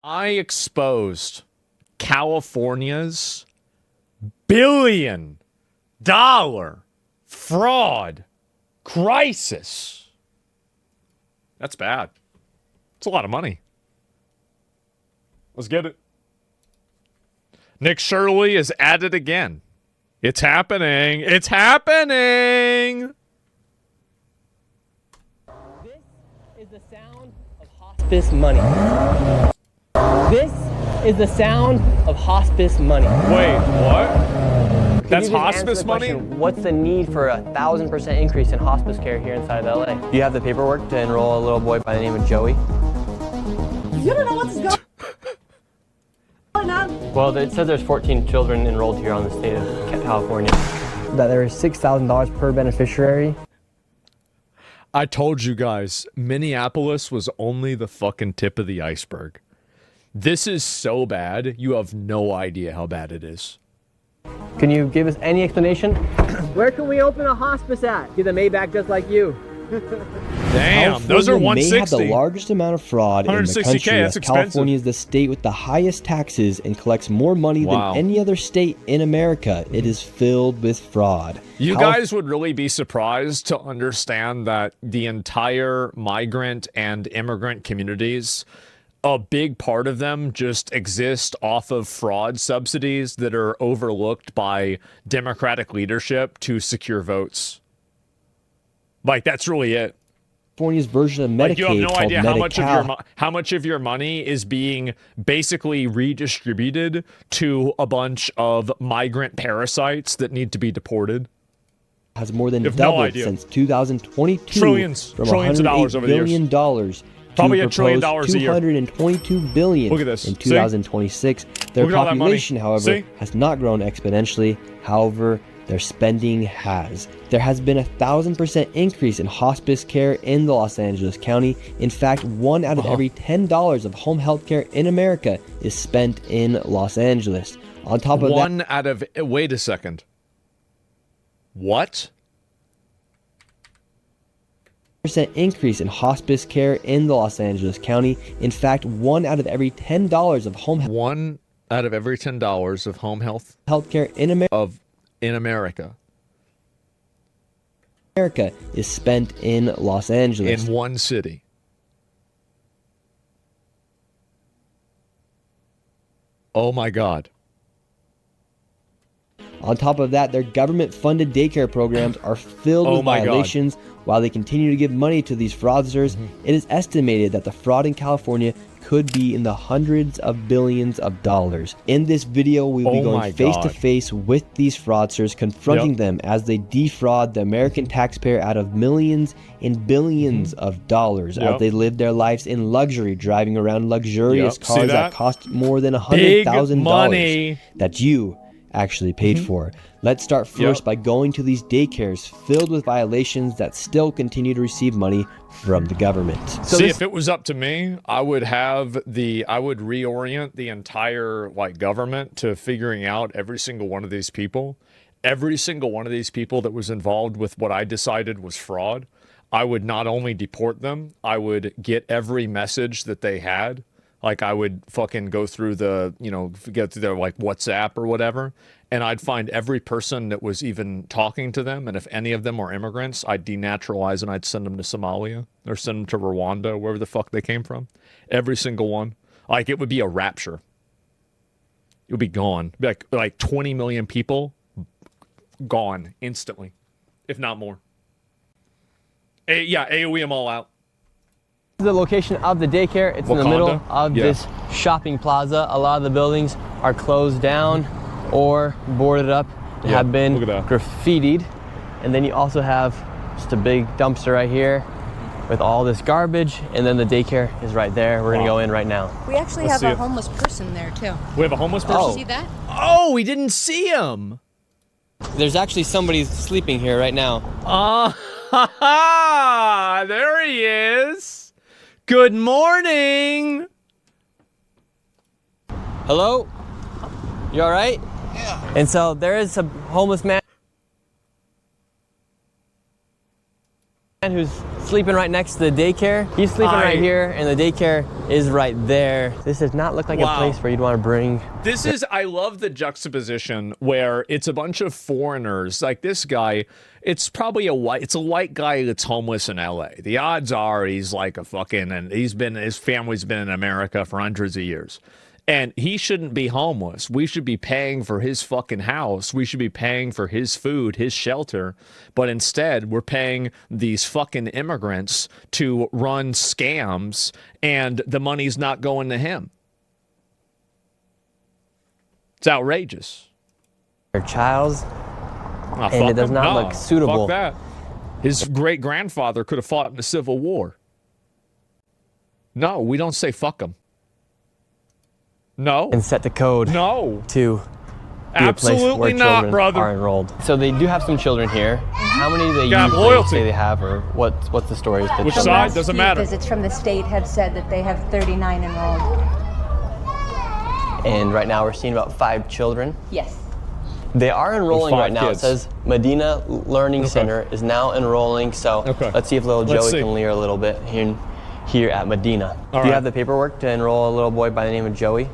I exposed California's $1 billion fraud crisis. That's bad. It's a lot of money. Let's get it. Nick Shirley is at it again. It's happening. It's happening. This is the sound of hospice money. This is the sound of hospice money. Wait, what? That's Can you just hospice answer the money? question, what's the need for 1,000% increase in hospice care here inside of LA? Do you have the paperwork to enroll a little boy by the name of Joey? You don't know what's going on. Well, it says there's 14 children enrolled here on the state of California. That there is $6,000 per beneficiary. I told you guys, Minneapolis was only the fucking tip of the iceberg. This is so bad, you have no idea how bad it is. Can you give us any explanation? Where can we open a hospice at? Get a Maybach just like you. Damn, those are 160. May have the largest amount of fraud in the 160K, country, that's as California is expensive. the state with the highest taxes and collects more money Wow. than any other state in America. It is filled with fraud. You guys would really be surprised to understand that the entire migrant and immigrant communities, a big part of them just exist off of fraud subsidies that are overlooked by Democratic leadership to secure votes. Like, that's really it. California's version of Medicaid Like, you have no called idea Medi-Cal. how much of your money is being basically redistributed to a bunch of migrant parasites that need to be deported. Has more than You have no doubled idea. since 2022. Trillions from of dollars over the years. $108 billion Probably to $1 trillion proposed a year. $222 billion Look at this. in See? 2026. Their Look at all that money. population, however, See? has not grown exponentially. However, their spending has. There has been 1,000% increase in hospice care in the Los Angeles County. In fact, 1 out of every $10 of home health care in America is spent in Los Angeles. On top of One out of... Wait a second. What? that, increase in hospice care in the Los Angeles County. In fact, 1 out of every $10 of home 1 out of every $10 of home health care in America in America is spent in Los Angeles. in one city. Oh my God. On top of that, their government-funded daycare programs are filled Oh with my God. violations. While they continue to give money to these fraudsters, it is estimated that the fraud in California could be in the hundreds of billions of dollars. In this video, we will be Oh my going God. face-to-face with these fraudsters, confronting Yep. them as they defraud the American taxpayer out of millions and billions of dollars Yep. as they live their lives in luxury, driving around luxurious Yep. See cars that that? cost more than Big $100,000 money. that you actually paid for. Let's start first by going to these daycares filled with violations that still continue to receive money from the government. See, if it was up to me, I would reorient the entire government to figuring out every single one of these people. Every single one of these people that was involved with what I decided was fraud, I would not only deport them, I would get every message that they had. Like, I would fucking go through the, get through their WhatsApp or whatever, and I'd find every person that was even talking to them, and if any of them were immigrants, I'd denaturalize and I'd send them to Somalia or send them to Rwanda, wherever the fuck they came from. Every single one. It would be a rapture. It would be gone. It'd be like 20 million people gone instantly, if not more. AOE them all out. This is the location of the daycare. It's in the Wakanda? middle of Yeah. this shopping plaza. A lot of the buildings are closed down or boarded up, Yeah, have been look at that. graffitied. And then you also have just a big dumpster right here with all this garbage. And then the daycare is right there. We're gonna go in right now. We actually Let's have see a it. homeless person there too. We have a homeless person? Oh. See that? Oh, we didn't see him. There's actually somebody sleeping here right now. There he is. Good morning. Hello? You all right? Yeah. And so there is a homeless man who's sleeping right next to the daycare. He's sleeping right here, and the daycare is right there. This does not look like a place where you'd want to bring. This is, I love the juxtaposition where it's a bunch of foreigners. Like this guy, it's probably it's a white guy that's homeless in LA. The odds are he's like a fucking, and his family's been in America for hundreds of years. And he shouldn't be homeless. We should be paying for his fucking house. We should be paying for his food, his shelter. But instead, we're paying these fucking immigrants to run scams, and the money's not going to him. It's outrageous. Their child's, and it does not look suitable. Fuck that. His great-grandfather could have fought in the Civil War. No, we don't say fuck him. No. And set the code. No. To be absolutely a place where not, children brother. are enrolled. So they do have some children here. How many do they usually say they have, or what's the story? Which side doesn't matter. Visits from the state have said that they have 39 enrolled. And right now we're seeing about 5 children. Yes. They are enrolling right now. kids. It says Medina Learning Center is now enrolling. So let's see if little Joey can lear a little bit here at Medina. Do you have the paperwork to enroll a little boy by the name of Joey?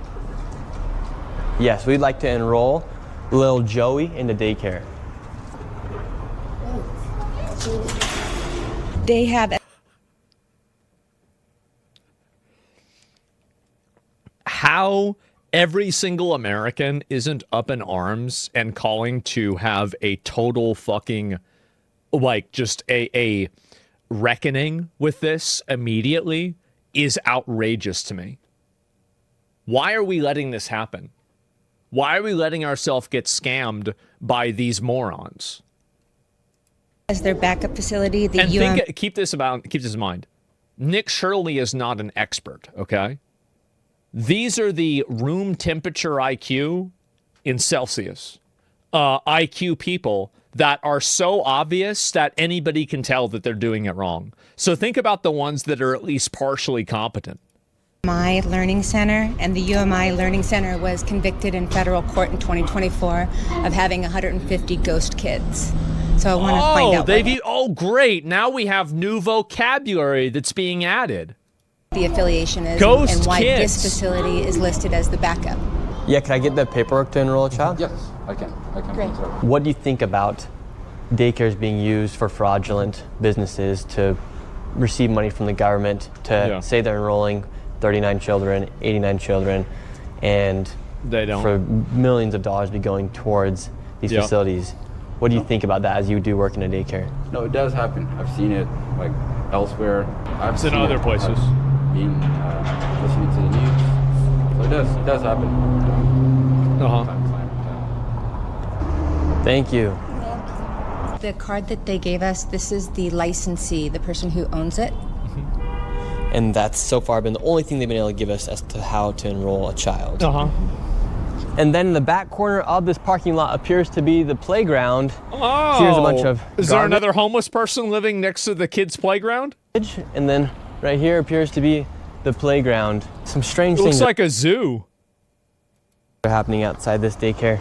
Yes, we'd like to enroll little Joey into daycare. They have. How every single American isn't up in arms and calling to have a total fucking, like, just a reckoning with this immediately is outrageous to me. Why are we letting this happen? Why are we letting ourselves get scammed by these morons? As their backup facility, the And keep this in mind. Nick Shirley is not an expert, okay? These are the room temperature IQ in Celsius IQ people that are so obvious that anybody can tell that they're doing it wrong. So think about the ones that are at least partially competent. UMI Learning Center, and the UMI Learning Center was convicted in federal court in 2024 of having 150 ghost kids. So I want to find out. Great. Now we have new vocabulary that's being added. The affiliation is Ghost and why kids. this facility is listed as the backup. Yeah, can I get the paperwork to enroll a child? Yes, I can. Great. What do you think about daycares being used for fraudulent businesses to receive money from the government to say they're enrolling 39 children, 89 children, and they don't. For millions of dollars be going towards these facilities? What do you think about that as you do work in a daycare? No, it does happen. I've seen it like elsewhere. I've seen other places. I've been listening to the news. So it does happen. Time to time. Thank you. The card that they gave us, this is the licensee, the person who owns it. And that's so far been the only thing they've been able to give us as to how to enroll a child. And then in the back corner of this parking lot appears to be the playground. Oh, so here's a bunch of Is there another homeless person living next to the kids' playground? And then right here appears to be the playground. Some strange things looks like a zoo. Are happening outside this daycare.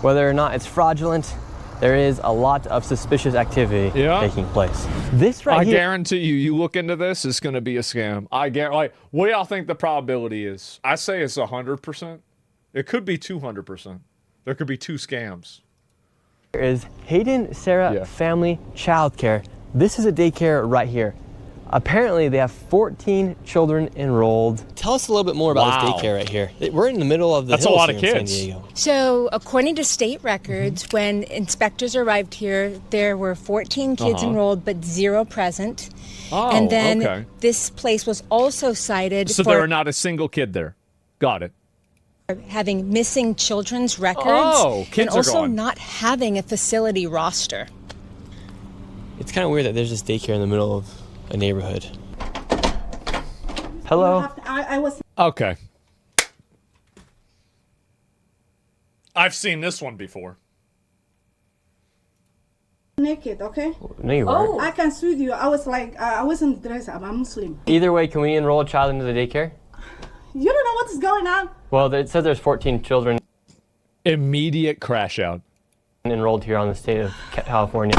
Whether or not it's fraudulent, there is a lot of suspicious activity taking place. This right here. I guarantee you look into this, it's going to be a scam. What do y'all think the probability is? I say it's 100%. It could be 200%. There could be 2 scams. There is Hayden Sarah Family Childcare. This is a daycare right here. Apparently, they have 14 children enrolled. Tell us a little bit more about this daycare right here. We're in the middle of the hills. That's a lot of kids. In San Diego. So, according to state records, when inspectors arrived here, there were 14 kids enrolled, but 0 present. Oh, and then this place was also cited so there are not a single kid there. Got it. Having missing children's records kids and also are gone. not having a facility roster. It's kind of weird that there's this daycare in the middle of a neighborhood. Hello? Okay. I've seen this one before. Naked, okay? No, you weren't. I can sue you. I was like, I wasn't dressed up. I'm Muslim. Either way, can we enroll a child into the daycare? You don't know what's going on. Well, it says there's 14 children Immediate crash out. enrolled here on the state of California.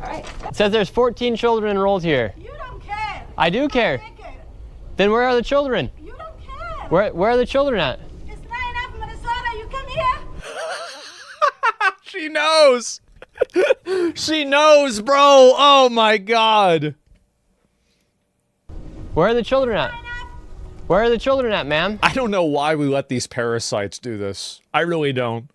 It says there's 14 children enrolled here. You I do care. Then where are the children? You don't care. Where are the children at? It's not enough, Minnesota. You come here. She knows. She knows, bro. Oh my God. Where are the children at? Where are the children at, ma'am? I don't know why we let these parasites do this. I really don't.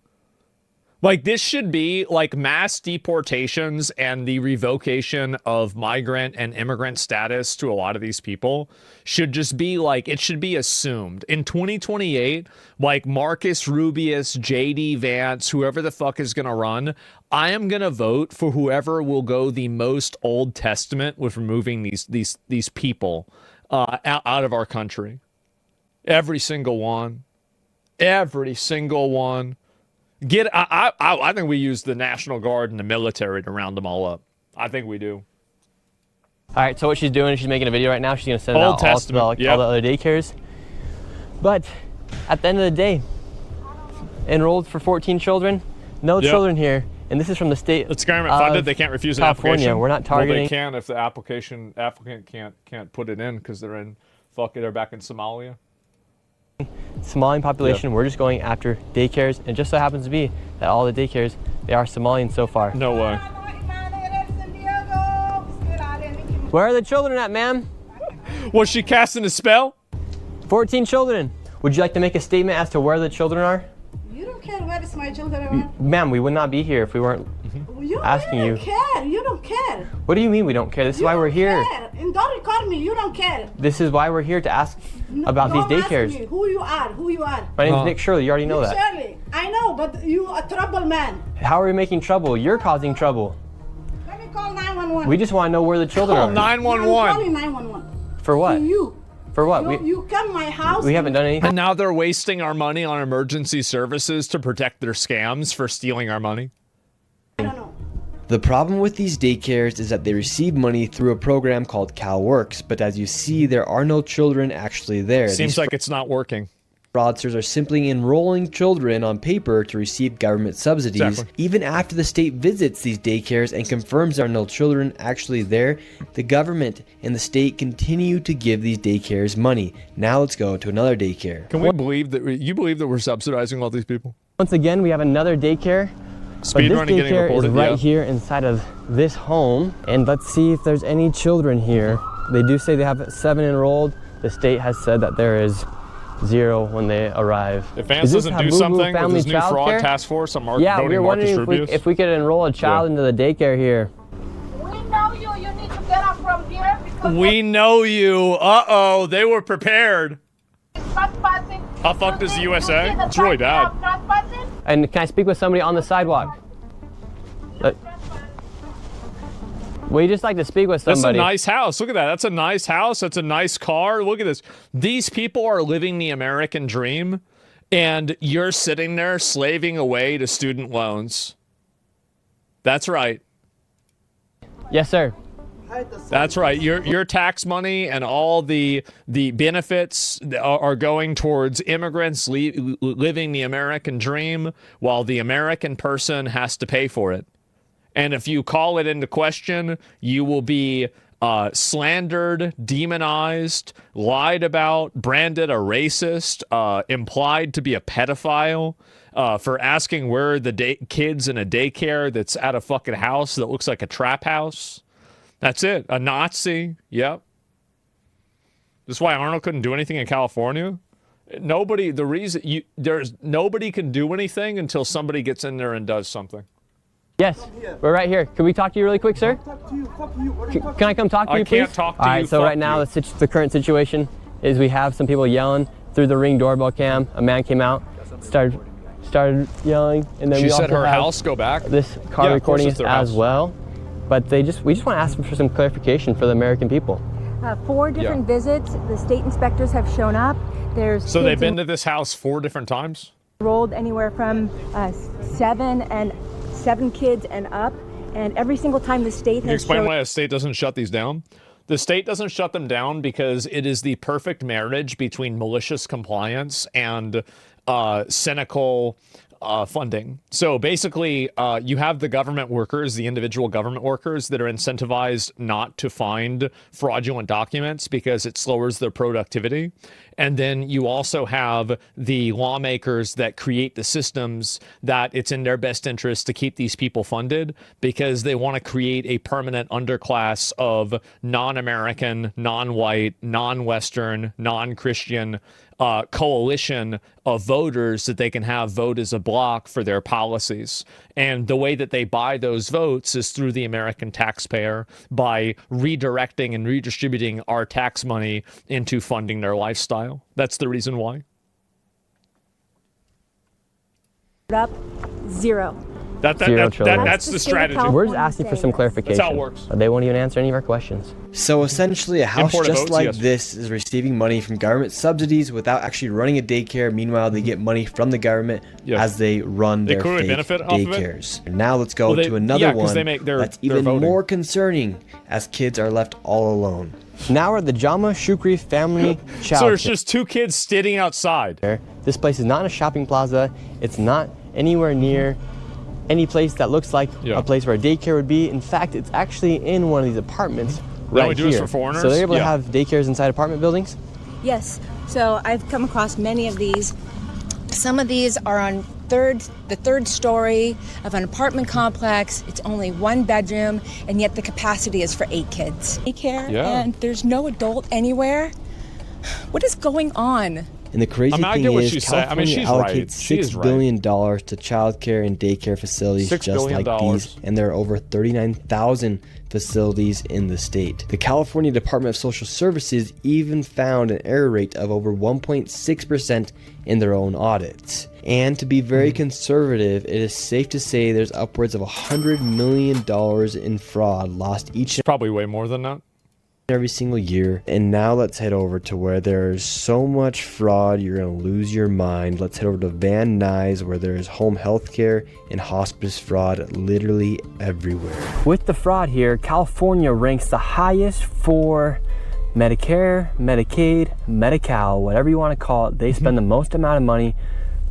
Like, this should be like mass deportations and the revocation of migrant and immigrant status to a lot of these people should just be like, it should be assumed. In 2028, like Marcus Rubius, JD Vance, whoever the fuck is going to run, I am going to vote for whoever will go the most Old Testament with removing these people out of our country. Every single one. Every single one. I think we use the National Guard and the military to round them all up. I think we do. All right, so what she's doing is she's making a video right now. She's going to send it out all the other daycares. But at the end of the day, enrolled for 14 children, no children here. And this is from the state. It's government funded. They can't refuse an application. We're not targeting. Well, they can if the applicant can't put it in because they're back in Somalia. Somalian population. We're just going after daycares, and it just so happens to be that all the daycares, they are Somalian so far. No way. Where are the children at, ma'am? Was she casting a spell? 14 children. Would you like to make a statement as to where the children are? You don't care where is my children are. Ma'am, we would not be here if we weren't asking you. You don't care. You don't care. What do you mean we don't care? This is why we're here. And don't record me. You don't care. This is why we're here to ask about these daycares. Ask me who you are. Who you are. My name's Nick Shirley. You already know that. Shirley, I know, but you a trouble man. How are we making trouble? You're causing trouble. Let me call 911. We just want to know where the children are. 911. I'm calling 911. For what? For you. For what? You come my house. We haven't done anything. And now they're wasting our money on emergency services to protect their scams for stealing our money. I don't know. The problem with these daycares is that they receive money through a program called CalWorks, but as you see, there are no children actually there. Seems like it's not working. Fraudsters are simply enrolling children on paper to receive government subsidies. Exactly. Even after the state visits these daycares and confirms there are no children actually there, the government and the state continue to give these daycares money. Now let's go to another daycare. Can we believe that we're subsidizing all these people? Once again, we have another daycare. Speed running getting reported. Is right here inside of this home, and let's see if there's any children here. They do say they have 7 enrolled. The state has said that there is 0 when they arrive. If Vance doesn't do something with his new fraud task force, I'm voting Marcus Rubius. If we could enroll a child into the daycare here. We know you. You need to get up from here. We know you. Uh-oh, they were prepared. How fucked is the USA? It's really bad. And can I speak with somebody on the sidewalk? We just like to speak with somebody. That's a nice house. Look at that. That's a nice house. That's a nice car. Look at this. These people are living the American dream, and you're sitting there slaving away to student loans. That's right. Yes, sir. That's right. Your tax money and all the benefits are going towards immigrants living the American dream, while the American person has to pay for it. And if you call it into question, you will be slandered, demonized, lied about, branded a racist, implied to be a pedophile, for asking where are the kids in a daycare that's at a fucking house that looks like a trap house. That's it. A Nazi. Yep. This is why Arnold couldn't do anything in California. Nobody can do anything until somebody gets in there and does something. Yes, we're right here. Can we talk to you really quick, sir? Talk to you. Fuck you. Can I come talk to you, please? I can't talk to you. All right, so right now the current situation is we have some people yelling through the Ring doorbell cam. A man came out, started yelling, and then she we said also her have house go back. This car recording as well. But we just want to ask for some clarification for the American people. 4 different visits. The state inspectors have shown up. So they've been to this house 4 different times? Enrolled anywhere from 7 kids and up. And every single time the state has Can you explain why the state doesn't shut these down? The state doesn't shut them down because it is the perfect marriage between malicious compliance and cynical funding. So basically, you have the government workers, the individual government workers that are incentivized not to find fraudulent documents because it lowers their productivity. And then you also have the lawmakers that create the systems that it's in their best interest to keep these people funded because they want to create a permanent underclass of non-American, non-white, non-Western, non-Christian coalition of voters that they can have vote as a bloc for their policies. And the way that they buy those votes is through the American taxpayer by redirecting and redistributing our tax money into funding their lifestyle. That's the reason why. Up 0. That's the strategy. We're just asking for some clarification. That's how it works. They won't even answer any of our questions. So essentially, a house Import just votes, like yes. this is receiving money from government subsidies without actually running a daycare. Meanwhile, they get money from the government as they run their fake benefit off of it? daycares. Now let's go to another one that's even more concerning as kids are left all alone. Now we're at the Jama Shukri Family Child So there's just two kids sitting outside. This place is not a shopping plaza. It's not anywhere near any place that looks like a place where a daycare would be. In fact, it's actually in one of these apartments right do here. this for foreigners? So they're able to have daycares inside apartment buildings? Yes. So I've come across many of these. Some of these are on the third story of an apartment complex. It's only 1 bedroom, and yet the capacity is for 8 kids. Daycare, and there's no adult anywhere. What is going on? And the crazy thing is, California allocates $6 billion to child care and daycare facilities just like these, and there are over 39,000 facilities in the state. The California Department of Social Services even found an error rate of over 1.6% in their own audits. And to be very conservative, it is safe to say there's upwards of $100 million in fraud lost each. Probably way more than that. Every single year. And now let's head over to where there's so much fraud you're gonna lose your mind. Let's head over to Van Nuys, where there's home health care and hospice fraud literally everywhere. With the fraud here, California ranks the highest for Medicare, Medicaid, Medi-Cal, whatever you want to call it. They spend the most amount of money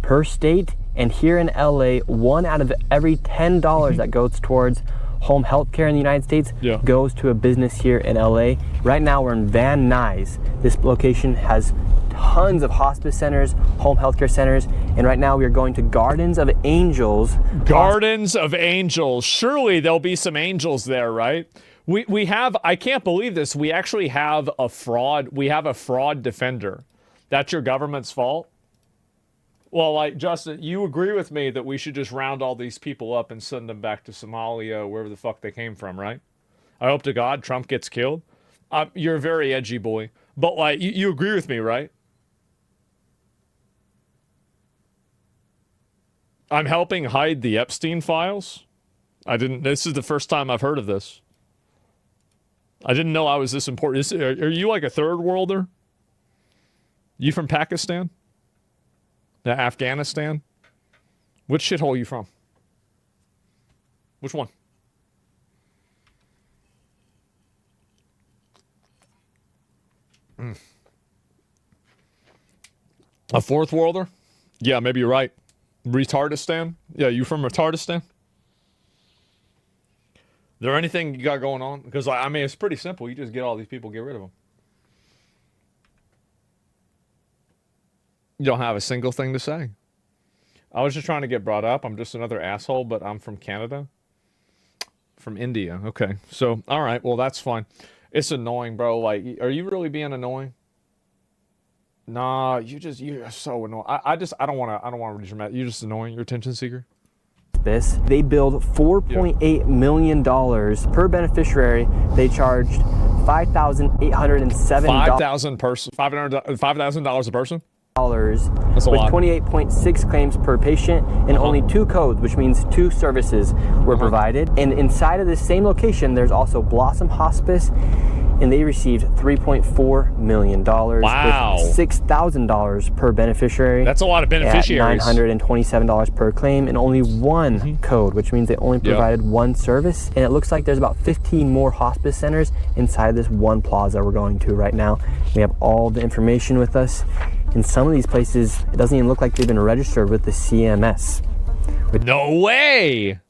per state, and here in LA, 1 out of every $10 that goes towards home health care in the United States goes to a business here in LA. Right now we're in Van Nuys. This location has tons of hospice centers, home health care centers, and right now we are going to Gardens of Angels. Gardens of Angels. Surely there'll be some angels there, right? We have, I can't believe this, we actually have a fraud defender. That's your government's fault? Well, like, Justin, you agree with me that we should just round all these people up and send them back to Somalia, wherever the fuck they came from, right? I hope to God Trump gets killed. You're a very edgy boy. But, like, you agree with me, right? I'm helping hide the Epstein files. This is the first time I've heard of this. I didn't know I was this important. Are you like a third worlder? You from Pakistan? Afghanistan? Which shithole you from? Which one? A fourth worlder? Yeah, maybe you're right. Retardistan? Yeah, you from Retardistan? Is there anything you got going on? Because, I mean, it's pretty simple. You just get all these people, get rid of them. You don't have a single thing to say. I was just trying to get brought up. I'm just another asshole, but I'm from Canada. From India. Okay. So, all right. Well, that's fine. It's annoying, bro. Like, are you really being annoying? Nah, you're so annoying. I don't want to reach your mouth. You're just annoying. You're attention seeker. They billed $4.8 million per beneficiary. They charged $5,807. $5,000 a person? With That's a lot. 28.6 claims per patient and only 2 codes, which means 2 services were provided. And inside of this same location, there's also Blossom Hospice, and they received $3.4 million with $6,000 per beneficiary. That's a lot of beneficiaries. At $927 per claim and only 1 code, which means they only provided 1 service. And it looks like there's about 15 more hospice centers inside this one plaza we're going to right now. We have all the information with us. In some of these places, it doesn't even look like they've been registered with the CMS. No way!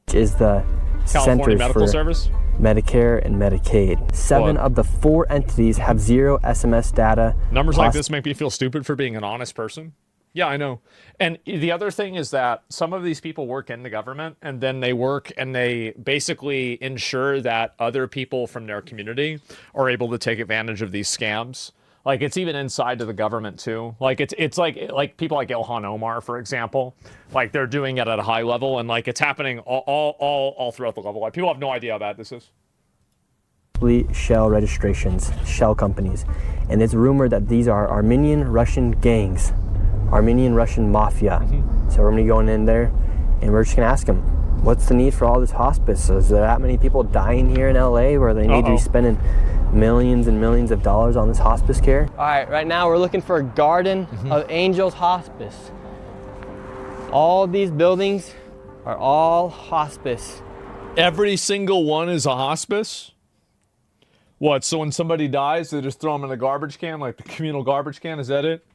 Which is the California Centers Medical for Service? Medicare and Medicaid. 7 of the 4 entities have 0 SMS data. Numbers like this make me feel stupid for being an honest person. Yeah, I know. And the other thing is that some of these people work in the government, and then they work and they basically ensure that other people from their community are able to take advantage of these scams. Like, it's even inside of the government too. Like, it's like people like Ilhan Omar, for example. Like, they're doing it at a high level, and like it's happening all throughout the level. Like, people have no idea how bad this is. Shell registrations, shell companies, and it's rumored that these are Armenian Russian gangs, Armenian Russian mafia. So we're gonna be going in there, and we're just gonna ask them, what's the need for all this hospice? Is there that many people dying here in LA where they need to be spending millions and millions of dollars on this hospice care? All right, right now we're looking for a Garden of Angels hospice. All these buildings are all hospice. Every single one is a hospice? What, so when somebody dies, they just throw them in a garbage can, like the communal garbage can? Is that it?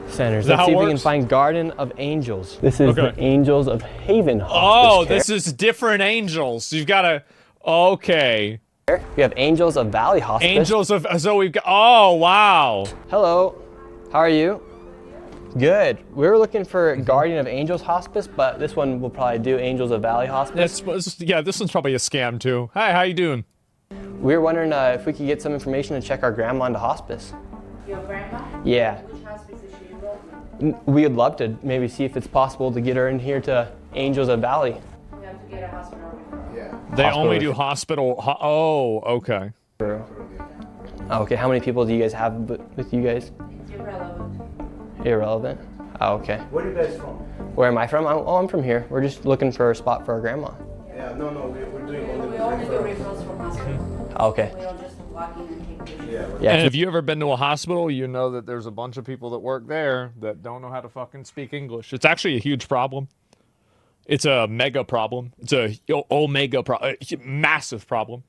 Centers. Let's see if we can find Garden of Angels. This is the Angels of Haven hospice care. This is different angels. You've got to, okay. We have Angels of Valley Hospice. Angels of, so we've got, oh, wow. Hello, how are you? Good. We were looking for Guardian of Angels Hospice, but this one will probably do Angels of Valley Hospice. Yeah, this one's probably a scam too. Hi, how you doing? We were wondering if we could get some information to check our grandma into hospice. Your grandma? Yeah. Which hospice is she enrolled in? We would love to maybe see if it's possible to get her in here to Angels of Valley. We have to get a hospital referral. Yeah. They only do hospital, oh, okay. Okay, how many people do you guys have with you guys? It's irrelevant. Irrelevant? Oh, okay. Where are you guys from? Where am I from? I'm from here. We're just looking for a spot for our grandma. Yeah, no, we're doing We only do referrals from hospitals. Okay. We don't just walk in and take pictures. Yeah. And if you ever been to a hospital, you know that there's a bunch of people that work there that don't know how to fucking speak English. It's actually a huge problem. It's a mega problem. It's a massive problem.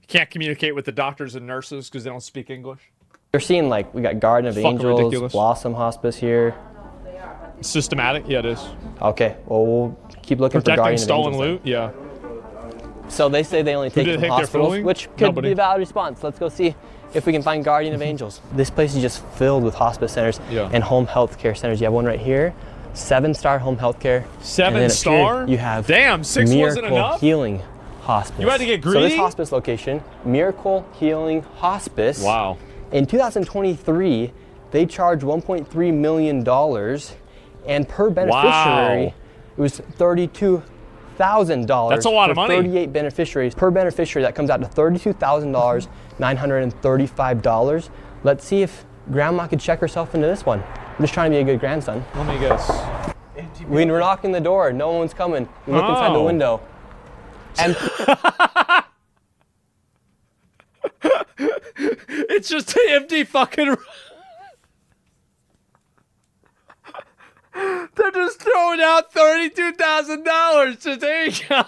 You can't communicate with the doctors and nurses because they don't speak English. You're seeing, like, we got Garden of Angels, ridiculous. Blossom Hospice here. Systematic? Yeah, it is. Okay, well, we'll keep looking for Guardian stolen of Angels. loot? Yeah. So they say they only take do it they from think they're hospitals, fooling? which could Nobody. be a valid response. Let's go see if we can find Guardian of Angels. This place is just filled with hospice centers and home health care centers. You have one right here, 7-star home health care. 7-star? You have Damn, 6 wasn't Miracle enough? Healing Hospice. You had to get So greedy? this hospice location, Miracle Healing Hospice. Wow. In 2023, they charged $1.3 million, and per beneficiary, it was $32,000. That's a lot of money. 38 beneficiaries. Per beneficiary, that comes out to $32,935. Let's see if Grandma could check herself into this one. I'm just trying to be a good grandson. Let me guess. We're knocking the door. No one's coming. We look inside the window. And It's just an empty fucking room. They're just throwing out $32,000. So there you go.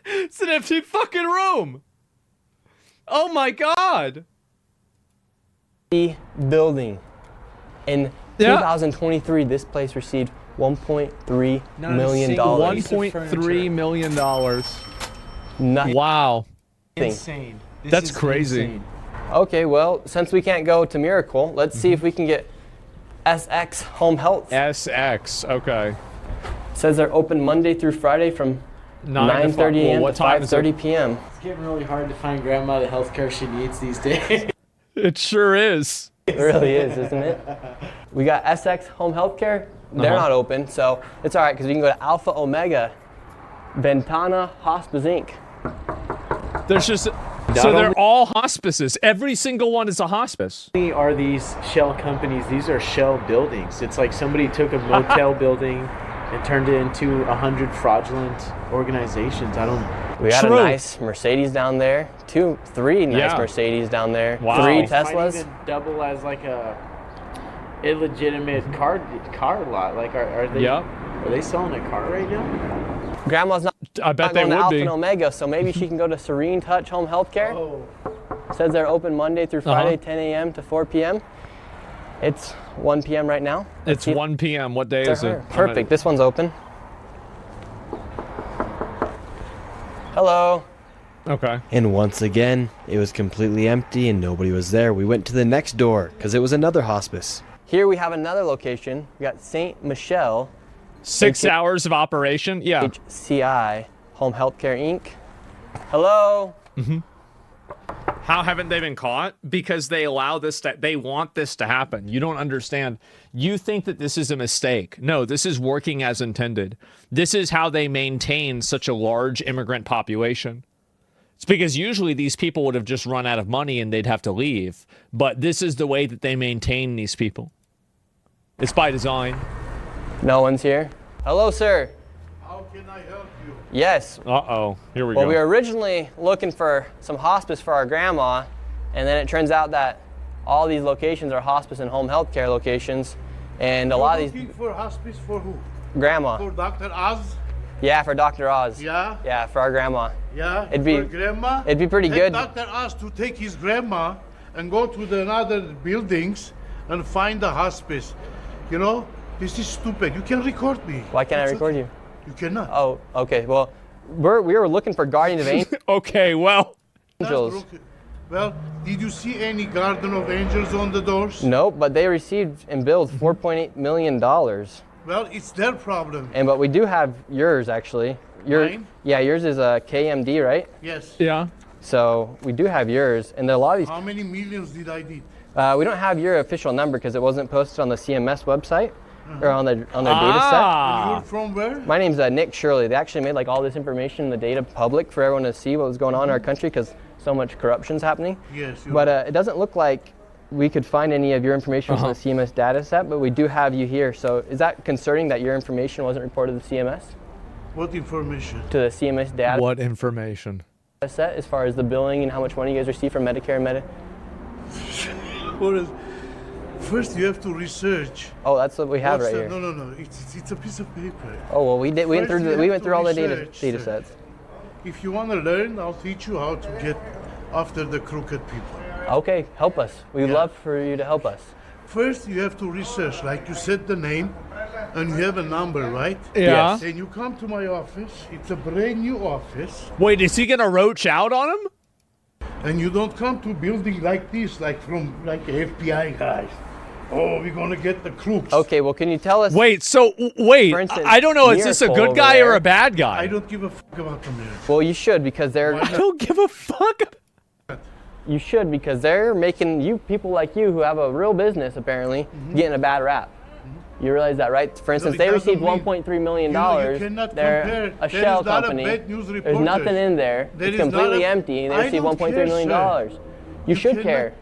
It's an empty fucking room. Oh my God. the building. In 2023, this place received $1.3 million. $1.3 million. Nothing. Wow. Insane. That's crazy. Insane. Okay, well, since we can't go to Miracle, let's see if we can get SX Home Health. SX, okay. It says they're open Monday through Friday from 9:30 a.m. to 5:30 p.m. It's getting really hard to find grandma the healthcare she needs these days. It sure is. It really is, isn't it? We got SX Home Healthcare. They're not open, so it's all right because we can go to Alpha Omega Ventana Hospice Inc. There's just so they're all hospices. Every single one is a hospice. Are these shell companies? These are shell buildings. It's like somebody took a motel building and turned it into 100 fraudulent organizations. We got a nice Mercedes down there. 3 nice Mercedes down there. Wow. 3 Might Teslas. even double as like a illegitimate car lot. Like are they? Yep. Are they selling a car right now? Grandma's not. I bet they going to would Alpha be. and Omega, so maybe she can go to Serene Touch Home Healthcare. Says they're open Monday through Friday, 10 a.m. to 4 p.m. It's 1 p.m. right now. It's 1 p.m. What day is it? Perfect. This one's open. Hello. Okay. And once again, it was completely empty and nobody was there. We went to the next door because it was another hospice. Here we have another location. We got St. Michelle. 6 hours of operation? Yeah. HCI, Home Healthcare Inc. Hello? Mm-hmm. How haven't they been caught? Because they allow this to, they want this to happen. You don't understand. You think that this is a mistake. No, this is working as intended. This is how they maintain such a large immigrant population. It's because usually these people would have just run out of money and they'd have to leave. But this is the way that they maintain these people. It's by design. No one's here. Hello, sir. How can I help you? Yes. Uh-oh. Here we go. Well, we were originally looking for some hospice for our grandma, and then it turns out that all these locations are hospice and home health care locations, and a lot of these... Looking for hospice for who? Grandma. For Dr. Oz? Yeah, for Dr. Oz. Yeah? Yeah, for our grandma. Yeah? It'd be, for grandma? It'd be pretty good. Dr. Oz to take his grandma and go to the other buildings and find the hospice. You know? This is stupid. You can record me. Why can't I record you? You cannot. Oh, okay. Well, we were looking for Guardian of Angels. Okay, well. Well, did you see any Garden of Angels on the doors? Nope, but they received and billed $4.8 million. Well, it's their problem. But we do have yours, actually. Mine? Yeah, yours is a KMD, right? Yes. Yeah. So we do have yours, and there are a lot of these. How many millions did I need? We don't have your official number because it wasn't posted on the CMS website. Or on their data set. And you're from where? My name's Nick Shirley. They actually made like all this information, the data public for everyone to see what was going on in our country because so much corruption's happening. Yes. But it doesn't look like we could find any of your information from the CMS data set, but we do have you here. So is that concerning that your information wasn't reported to the CMS? What information? To the CMS data What information? set as far as the billing and how much money you guys receive from Medicare and What is? First, you have to research. Oh, that's what we have right here. No. It's a piece of paper. Oh well, we went through all the data sets. If you want to learn, I'll teach you how to get after the crooked people. Okay, help us. We'd love for you to help us. First, you have to research. Like you said the name, and you have a number, right? Yeah. Yes. And you come to my office. It's a brand new office. Wait, is he gonna roach out on him? And you don't come to a building like this, like from FBI guys. Oh, we're gonna get the crooks. Okay, well, can you tell us? Wait, for instance, I don't know. Is this a good guy or a bad guy? I don't give a fuck about the Miracle. Well, you should because they're. I don't give a fuck. You should because they're making you people like you who have a real business apparently getting a bad rap. You realize that, right? For instance, they received $1.3 million. They're a shell company. There's nothing in there. It's completely empty, and they received $1.3 million. You should care.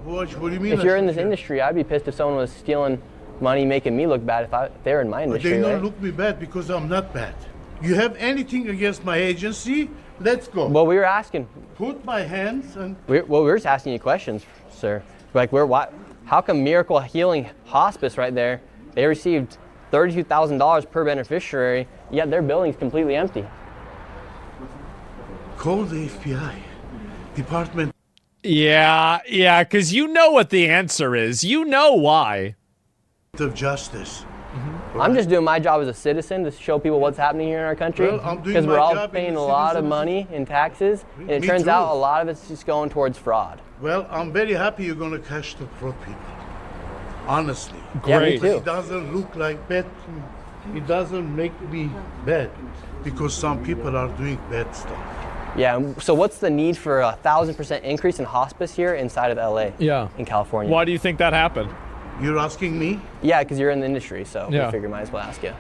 What do you mean? If you're in this industry, I'd be pissed if someone was stealing money, making me look bad if they were in my industry. They don't right? look me bad because I'm not bad. You have anything against my agency? Let's go. Well, we were asking. Put my hands and. We were just asking you questions, sir. Like, how come Miracle Healing Hospice right there? They received $32,000 per beneficiary, yet their building's completely empty. Call the FBI department. Yeah, because you know what the answer is. You know why. Of justice. Mm-hmm. I'm just doing my job as a citizen to show people what's happening here in our country. Because we're all paying a lot of money in taxes, and it turns out a lot of it's just going towards fraud. Well, I'm very happy you're going to catch the fraud people. Honestly. Yeah, me too. It doesn't look like bad. It doesn't make me bad because some people are doing bad stuff. Yeah, so what's the need for 1,000% increase in hospice here inside of LA? Yeah. In California. Why do you think that happened? You're asking me? Yeah, because you're in the industry, so I figure might as well ask you.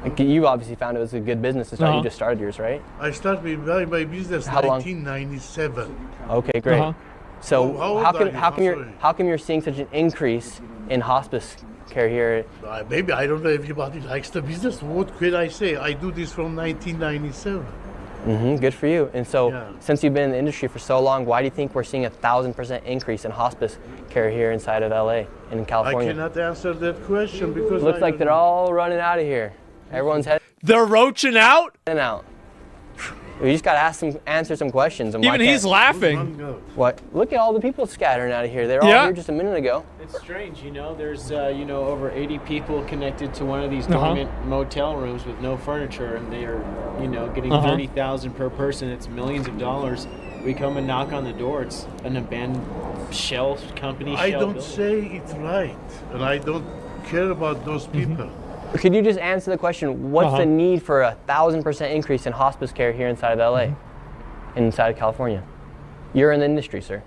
Like, you obviously found it was a good business to start. You just started yours, right? I started my business in 1997. Okay, great. So how come you're seeing such an increase in hospice care here? Maybe I don't know. Everybody likes the business. What could I say? I do this from 1997. Good for you. And so, since you've been in the industry for so long, why do you think we're seeing 1,000% increase in hospice care here inside of LA and in California? I cannot answer that question because looks like they're all running out of here. Everyone's heading. They're roaching out. And out. We just gotta answer some questions. And even he's laughing. What? Look at all the people scattering out of here. They're all here just a minute ago. It's strange, you know. There's over 80 people connected to one of these dormant motel rooms with no furniture, and they are, getting $30,000 per person. It's millions of dollars. We come and knock on the door. It's an abandoned shell company. I don't say it's right, and I don't care about those people. Could you just answer the question? What's the need for 1,000% increase in hospice care here inside of LA, inside of California? You're in the industry, sir.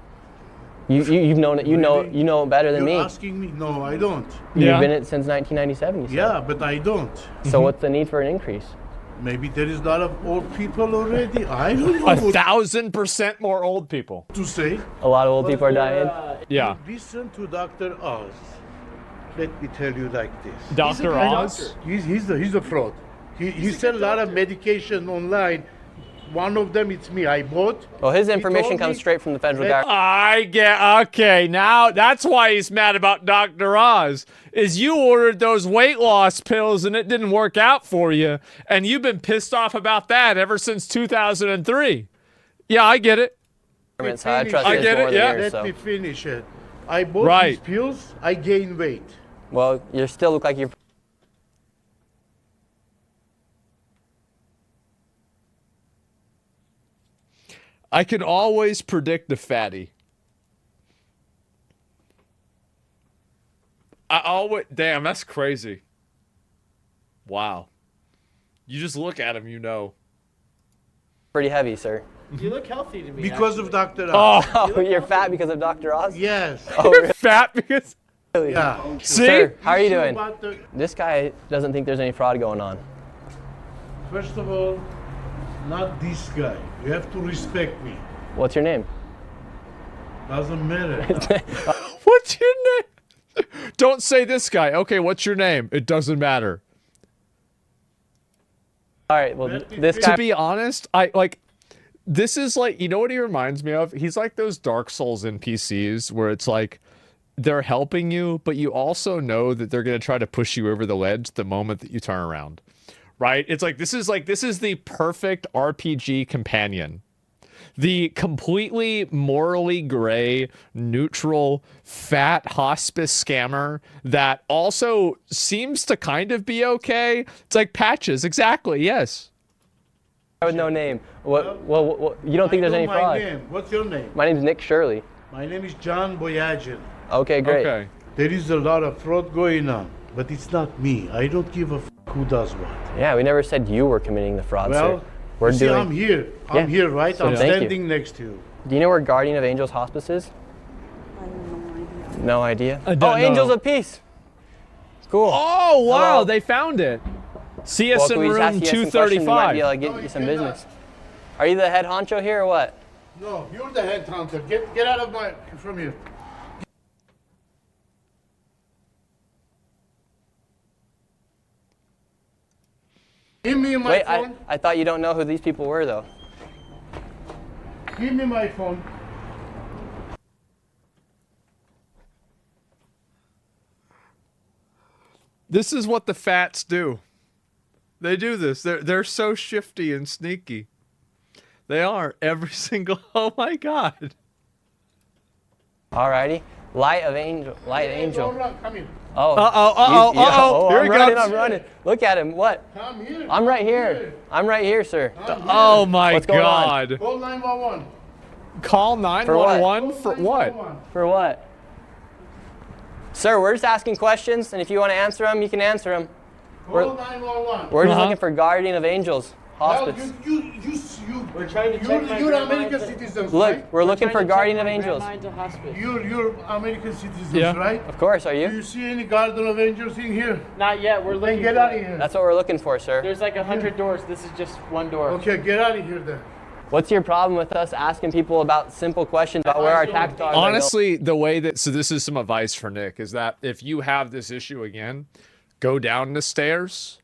You've known it. You know it better than me. You're asking me? No, I don't. You've been in it since 1997. You said. Yeah, but I don't. So what's the need for an increase? Maybe there is a lot of old people already. I don't know. 1,000% more old people. To say. A lot of old people are dying. Yeah. Listen to Dr. Oz. Let me tell you like this. Dr. Oz? He's a fraud. He sell a lot of medication online. One of them, it's me. I bought. Well, his information comes straight from the federal government. Okay, now that's why he's mad about Dr. Oz, is you ordered those weight loss pills and it didn't work out for you, and you've been pissed off about that ever since 2003. Yeah, I get it. I get it, yeah. Let me finish it. I bought these pills, I gained weight. Well, you still look like you're... I can always predict a fatty. Damn, that's crazy. Wow. You just look at him, you know. Pretty heavy, sir. You look healthy to me. Because of Dr. Oz. Oh, you're fat because of Dr. Oz? Yes. Oh, you're fat because... Yeah. See? Sir, how are you doing? This guy doesn't think there's any fraud going on. First of all, not this guy. You have to respect me. What's your name? Doesn't matter. What's your name? Don't say this guy. Okay, what's your name? It doesn't matter. All right, well, this guy... To be honest, this is like, you know what he reminds me of? He's like those Dark Souls NPCs where it's like, they're helping you, but you also know that they're going to try to push you over the ledge the moment that you turn around. Right? It's like, this is the perfect RPG companion. The completely morally gray, neutral, fat hospice scammer that also seems to kind of be okay. It's like Patches, exactly, yes. With no name. Well, you don't think there's any fraud? What's your name? My name's Nick Shirley. My name is John Boyagin. Okay, great. Okay. There is a lot of fraud going on, but it's not me. I don't give a who does what. Yeah, we never said you were committing the fraud, well, sir. See, I'm here. I'm here, right? So I'm standing next to you. Do you know where Guardian of Angels Hospice is? I have No idea? No. Angels of Peace. Cool. Oh, wow, they found it. See us in room 235. Might be able to get you some business. Are you the head honcho here or what? No, you're the head hunter. Get out of from here. Give me my phone. Wait, I thought you don't know who these people were, though. Give me my phone. This is what the fats do. They do this. They're so shifty and sneaky. They are. Every single... Oh, my God. Alrighty. Light Angel. Come here. Oh. Here he comes. I'm running. Look at him. What? Come here. I'm right here. I'm right here, sir. Oh, my What's going God. on? Call 911. Call 911 for what? For what? Sir, we're just asking questions, and if you want to answer them, you can answer them. Call 911. We're just looking for Guardian of Angels Hospice. We're trying to check you're American citizens, Look, right? we're looking for Guardian of Angels. You're American citizens, right? Of course, are you? Do you see any Guardian of Angels in here? Not yet. We're looking. Then get out of here. That's what we're looking for, sir. There's like 100 doors. This is just one door. Okay, get out of here then. What's your problem with us asking people about simple questions about where our tax dollars are going? Honestly, the way that... So this is some advice for Nick, is that if you have this issue again, go down the stairs,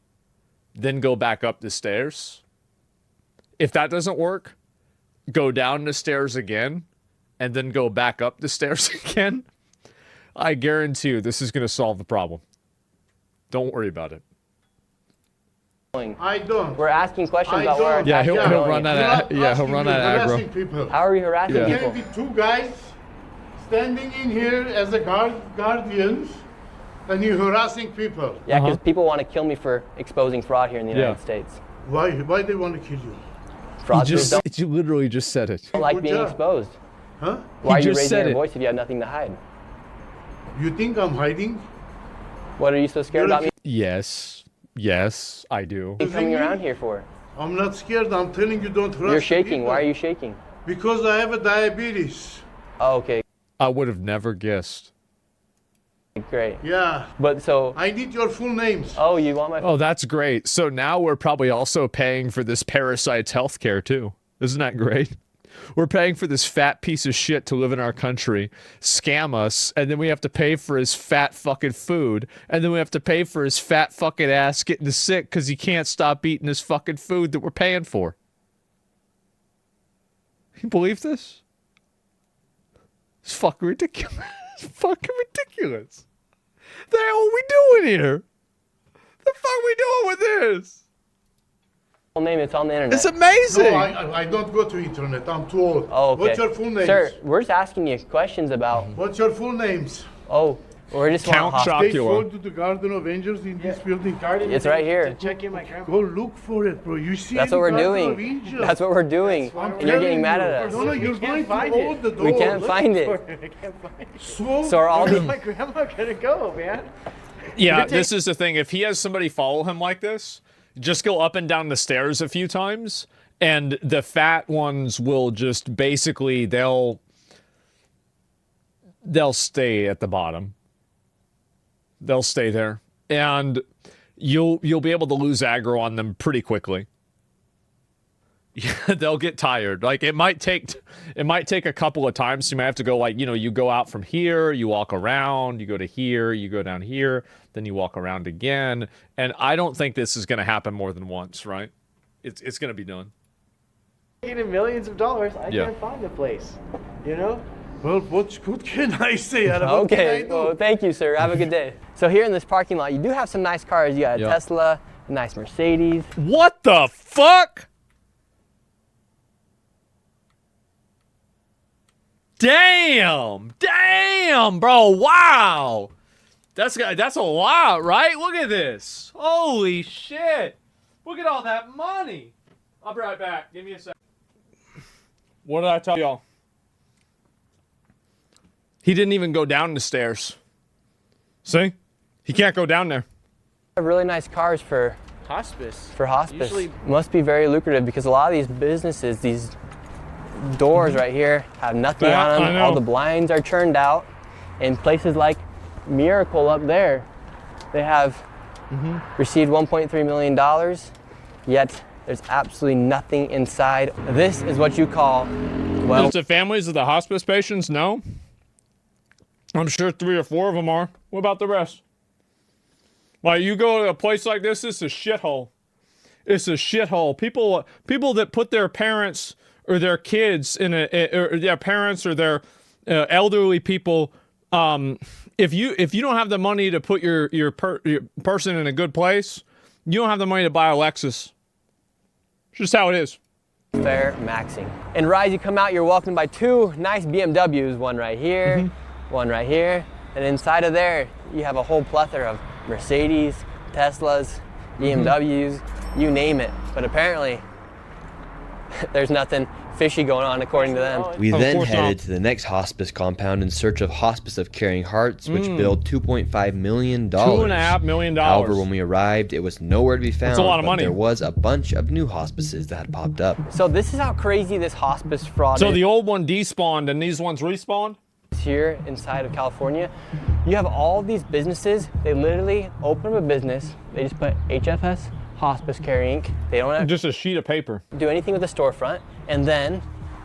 then go back up the stairs. If that doesn't work, go down the stairs again, and then go back up the stairs again. I guarantee you this is going to solve the problem. Don't worry about it. I don't. We're asking questions about where our Yeah, taxes are he'll going. run out of he'll run out of aggro. People. How are we harassing You people? can't be two guys standing in here as a guardians, and you're harassing people. Yeah, because people want to kill me for exposing fraud here in the United States. Why? Why they want to kill you? Fraudsters You literally just said it. don't like being exposed. Huh? Why are you just raising said your it. voice if you have nothing to hide? You think I'm hiding? What are you so scared about me Yes, I do. coming around here for? I'm not scared. I'm telling you, don't harass You're shaking. people. Why are you shaking? Because I have a diabetes. Oh, okay, I would have never guessed. great. Yeah. But so, I need your full names. oh, you want my? Oh, that's great. So now we're probably also paying for this parasite's healthcare too. Isn't that great? We're paying for this fat piece of shit to live in our country, scam us, and then we have to pay for his fat fucking food, and then we have to pay for his fat fucking ass getting sick because he can't stop eating his fucking food that we're paying for. You believe this? It's fucking ridiculous. It's fucking ridiculous. The hell are we doing here? The fuck are we doing with this? Full name, it's on the internet. It's amazing. No, I don't go to internet. I'm too old. Oh, okay. What's your full names? Sir, we're just asking you questions about. What's your full names? Oh, we're just Count want Shock. They Chocula. sold to the Garden of Angels in this building. It's right here. To check in my grandma. Go look for it, bro. You see That's any what we're Garden of doing. Angels? That's what we're doing, I'm and you're getting telling mad you. at us. No, you're going find to it. hold the door. We can't find it. I can't find it. So are all Where's the my grandma gonna go, man? Yeah, this is the thing. If he has somebody follow him like this, just go up and down the stairs a few times, and the fat ones will just basically they'll stay at the bottom. They'll stay there, and you'll be able to lose aggro on them pretty quickly. Yeah, they'll get tired. Like it might take a couple of times. You might have to go you go out from here, you walk around, you go to here, you go down here, then you walk around again. And I don't think this is going to happen more than once, right? It's going to be done. Making millions of dollars, I can't find the place. You know? Well, what can I say? What Okay, can I do? well, thank you, sir. Have a good day. So here in this parking lot, you do have some nice cars. You got a Tesla, a nice Mercedes. What the fuck? Damn, bro, wow. That's a lot, right? Look at this. Holy shit. Look at all that money. I'll be right back. Give me a sec. What did I tell y'all? He didn't even go down the stairs. See? He can't go down there. Really nice cars for hospice. Usually must be very lucrative because a lot of these businesses, these doors right here have nothing on them. All the blinds are churned out. In places like Miracle up there, they have received $1.3 million, yet there's absolutely nothing inside. This is what you call, well... Does the families of the hospice patients know? I'm sure 3 or 4 of them are. What about the rest? Like, you go to a place like this, it's a shithole. It's a shithole. People that put their parents or their kids in or their parents or their elderly people, if you don't have the money to put your person in a good place, you don't have the money to buy a Lexus. It's just how it is. Fair maxing. And Rise, you come out, you're welcomed by 2 nice BMWs, one right here, one right here, and inside of there, you have a whole plethora of Mercedes, Teslas, BMWs, you name it. But apparently, there's nothing fishy going on according to them. We then headed to the next hospice compound in search of Hospice of Caring Hearts, which billed $2.5 million. $2.5 million. However, when we arrived, it was nowhere to be found. That's a lot of money. There was a bunch of new hospices that had popped up. So this is how crazy this hospice fraud is. So the old one despawned and these ones respawned? Here inside of California, you have all these businesses. They literally open up a business. They just put HFS Hospice Care Inc. They don't have just a sheet of paper. Do anything with the storefront. And then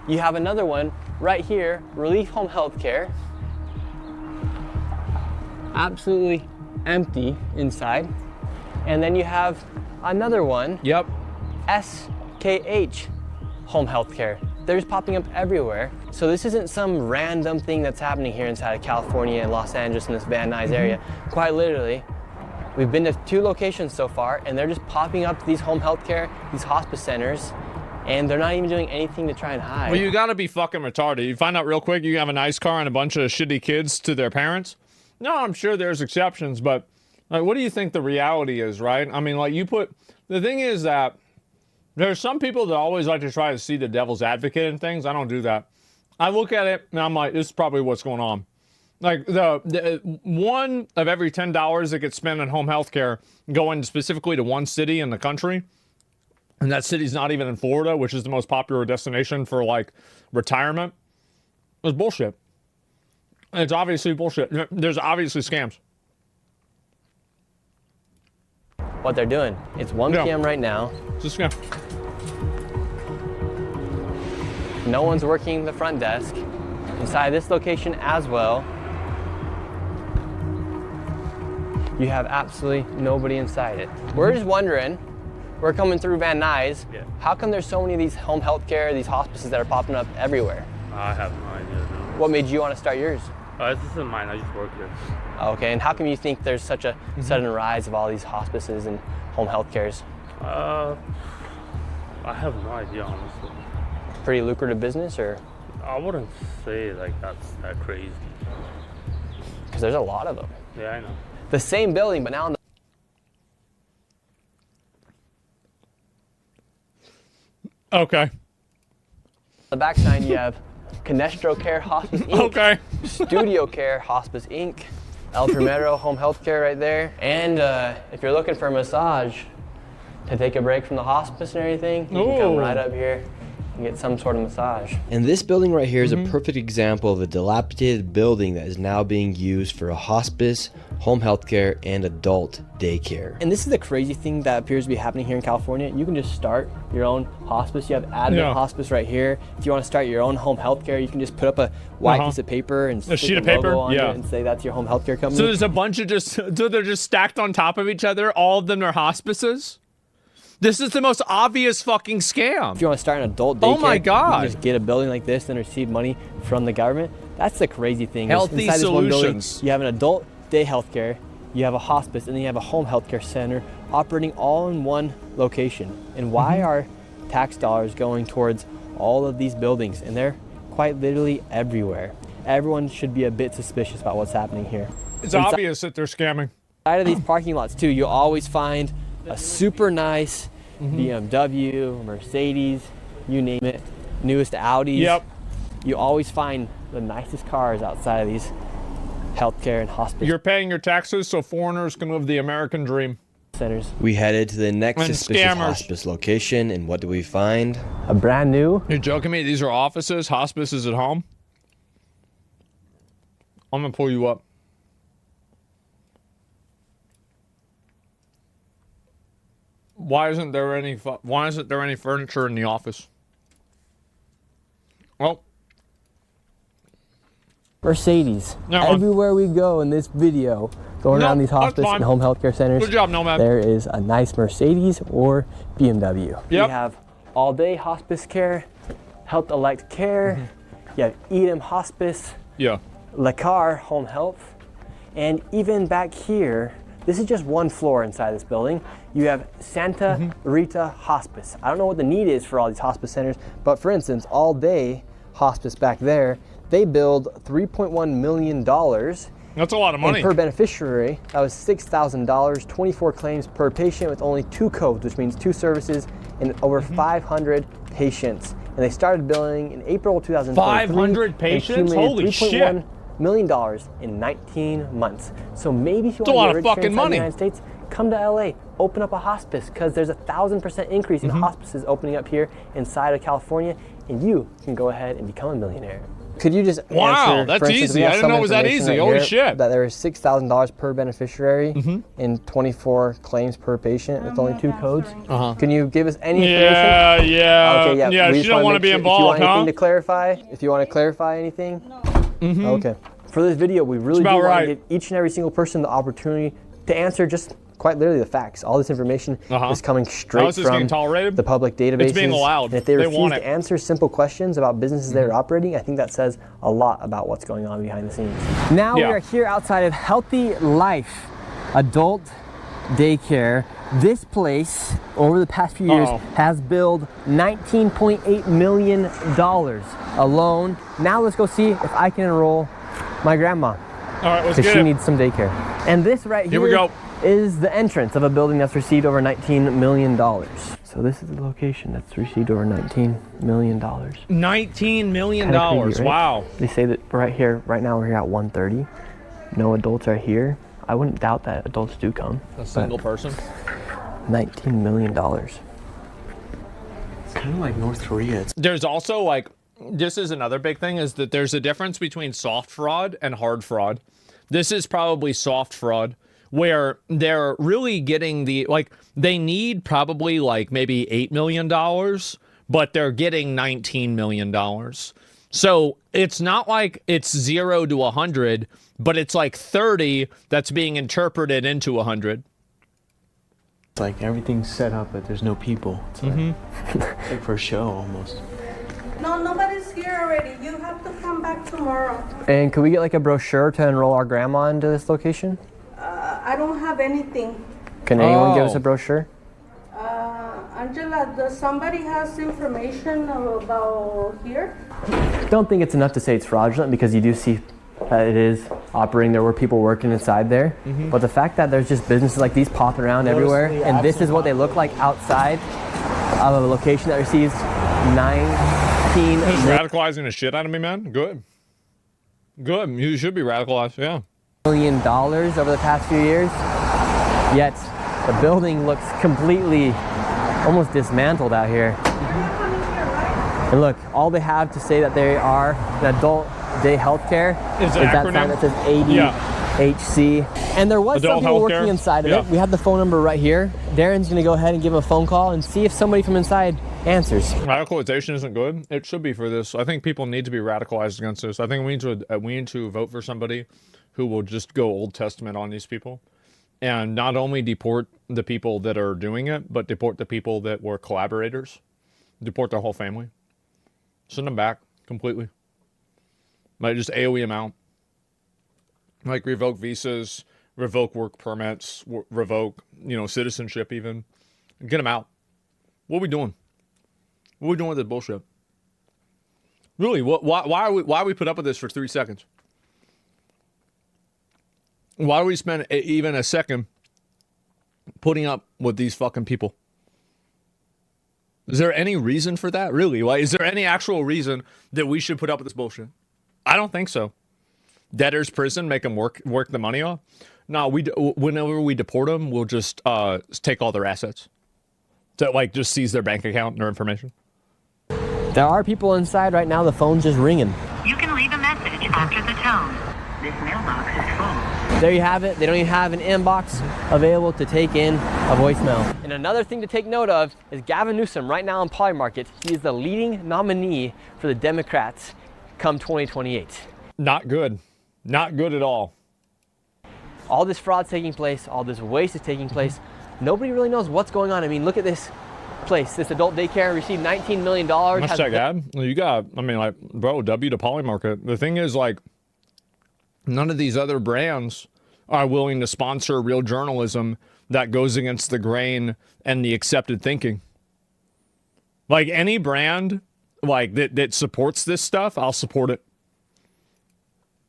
you have another one right here, Relief Home Healthcare. Absolutely empty inside. And then you have another one. Yep. SKH Home Healthcare. They're just popping up everywhere. So this isn't some random thing that's happening here inside of California and Los Angeles in this Van Nuys area. Quite literally, We've been to 2 locations so far, and they're just popping up to these home health care, these hospice centers, and they're not even doing anything to try and hide. Well, you gotta be fucking retarded. You find out real quick you have a nice car and a bunch of shitty kids to their parents. No, I'm sure there's exceptions, but like, what do you think the reality is, right? I mean, like, the thing is that there's some people that always like to try to see the devil's advocate in things. I don't do that. I look at it and I'm like, this is probably what's going on. Like, the one of every $10 that gets spent on home health care going specifically to one city in the country, and that city's not even in Florida, which is the most popular destination for, like, retirement, is bullshit. It's obviously bullshit. There's obviously scams. What they're doing. It's 1 p.m. right now. It's a scam. No one's working the front desk. Inside this location as well, you have absolutely nobody inside it. We're just wondering, we're coming through Van Nuys, how come there's so many of these home health care, these hospices that are popping up everywhere? I have no idea. No. What made you want to start yours? This isn't mine, I just work here. Okay, and how come you think there's such a sudden rise of all these hospices and home health cares? I have no idea, honestly. Pretty lucrative business, or? I wouldn't say like that's that crazy. Because there's a lot of them. Yeah, I know. The same building, but now on Okay. the backside you have Canestro Care Hospice Inc. Okay. Studio Care Hospice Inc. El Primero Home Health Care right there. And if you're looking for a massage to take a break from the hospice and everything, you can come right up here and get some sort of massage. And this building right here is a perfect example of a dilapidated building that is now being used for a hospice, home health care, and adult daycare. And this is the crazy thing that appears to be happening here in California. You can just start your own hospice. You have Advent Hospice right here. If you want to start your own home health care, you can just put up a white piece of paper and a sheet of paper on it and say that's your home health care company. So there's a bunch of so they're just stacked on top of each other. All of them are hospices. This is the most obvious fucking scam. If you want to start an adult daycare, oh my God, you can just get a building like this and receive money from the government. That's the crazy thing. Healthy inside this one building, solutions. you have an adult day health care, you have a hospice, and then you have a home health care center operating all in one location. And why are tax dollars going towards all of these buildings? And they're quite literally everywhere. Everyone should be a bit suspicious about what's happening here. It's obvious that they're scamming. Inside of these parking lots too, you'll always find a super nice BMW, Mercedes, you name it, newest Audis. Yep. You always find the nicest cars outside of these healthcare and hospice You're paying your taxes so foreigners can live the American dream. centers. We headed to the next And suspicious scammers. hospice location, and what do we find? A brand new. You're joking me? These are offices, hospices at home? I'm gonna pull you up. Why isn't there any furniture in the office? Well, Mercedes. No, Everywhere we go in this video, going around these hospice and home healthcare centers, good job, Nomad. there is a nice Mercedes or BMW. Yep. We have all-day hospice care, Health Elect Care, you have Edom Hospice, Yeah. Lacar Home Health, and even back here, this is just one floor inside this building. You have Santa Rita Hospice. I don't know what the need is for all these hospice centers, but for instance, All Day Hospice back there, they billed $3.1 million. That's a lot of money. And per beneficiary, that was $6,000, 24 claims per patient with only 2 codes, which means 2 services and over 500 patients. And they started billing in April 2023. 500 patients? Holy shit. $3.1 million in 19 months. So maybe if you That's a lot want of to get rich here fucking inside the money. United States, come to LA, open up a hospice, because there's 1,000% increase in hospices opening up here inside of California, and you can go ahead and become a millionaire. Could you just Wow, answer, that's for instance, easy. we have I didn't some know it was that information easy. right Holy here shit. That there is $6,000 per beneficiary and 24 claims per patient with only 2 codes. Can you give us any information? Yeah. Okay, Yeah, we she just don't wanna want to make be sure- involved, if you want anything huh? to clarify, if you want to clarify anything. Okay. For this video, we really do about want right. to give each and every single person the opportunity to answer just quite literally the facts. All this information is coming straight How is this from being tolerated? the public databases. It's being allowed. And if they They refuse want to it. answer simple questions about businesses they're operating, I think that says a lot about what's going on behind the scenes. Now Yeah. we are here outside of Healthy Life Adult daycare. This place, over the past few years, has billed $19.8 million alone. Now let's go see if I can enroll my grandma. All right, let's get it. Because she needs some daycare. And this right here we go. Is the entrance of a building that's received over $19 million. So this is the location that's received over $19 million. $19 million, right? Wow. They say that right here, right now we're here at 1:30. No adults are here. I wouldn't doubt that adults do come. A single person? $19 million. It's kind of like North Korea. There's also like, this is another big thing, is that there's a difference between soft fraud and hard fraud. This is probably soft fraud, where they're really getting they need probably like maybe $8 million, but they're getting $19 million. So it's not like it's 0 to 100, but it's like 30 that's being interpreted into 100. It's like everything's set up, but there's no people. It's like for a show almost. No, nobody's here already. You have to come back tomorrow. And could we get like a brochure to enroll our grandma into this location? I don't have anything. Can anyone give us a brochure? Angela, does somebody has information about here? Don't think it's enough to say it's fraudulent, because you do see that it is operating. There were people working inside there. But the fact that there's just businesses like these popping around everywhere, and this is what they look like outside of a location that receives Just radicalizing the shit out of me, man. Good. You should be radicalized, yeah. $1 million over the past few years, yet the building looks completely almost dismantled out here. And look, all they have to say that they are an adult day healthcare is that sign that says ADHC. And there was some people working inside of it. We have the phone number right here. Darren's gonna go ahead and give him a phone call and see if somebody from inside answers. Radicalization isn't good. It should be for this. I think people need to be radicalized against this. I think we need to vote for somebody who will just go Old Testament on these people, and not only deport the people that are doing it, but deport the people that were collaborators, deport their whole family, send them back completely. Like just AOE them out. Like revoke visas, revoke work permits, revoke, citizenship even. Get them out. What are we doing? What are we doing with this bullshit? Really, why we put up with this for 3 seconds? Why do we spend even a second putting up with these fucking people? Is there any reason for that? Really? Why? Is there any actual reason that we should put up with this bullshit? I don't think so. Debtor's prison, make them work the money off? No, whenever we deport them, we'll just take all their assets. To just seize their bank account and their information. There are people inside right now. The phone's just ringing. You can leave a message after the tone. This mailbox is full. There you have it. They don't even have an inbox available to take in a voicemail. And another thing to take note of is Gavin Newsom right now on Polymarket. He is the leading nominee for the Democrats come 2028. Not good. Not good at all. All this fraud's taking place. All this waste is taking place. Nobody really knows what's going on. I mean, look at this place. This adult daycare received $19 million. Hashtag ad. You got, bro, W to Polymarket. The thing is, none of these other brands are willing to sponsor real journalism that goes against the grain and the accepted thinking. Any brand that supports this stuff, I'll support it.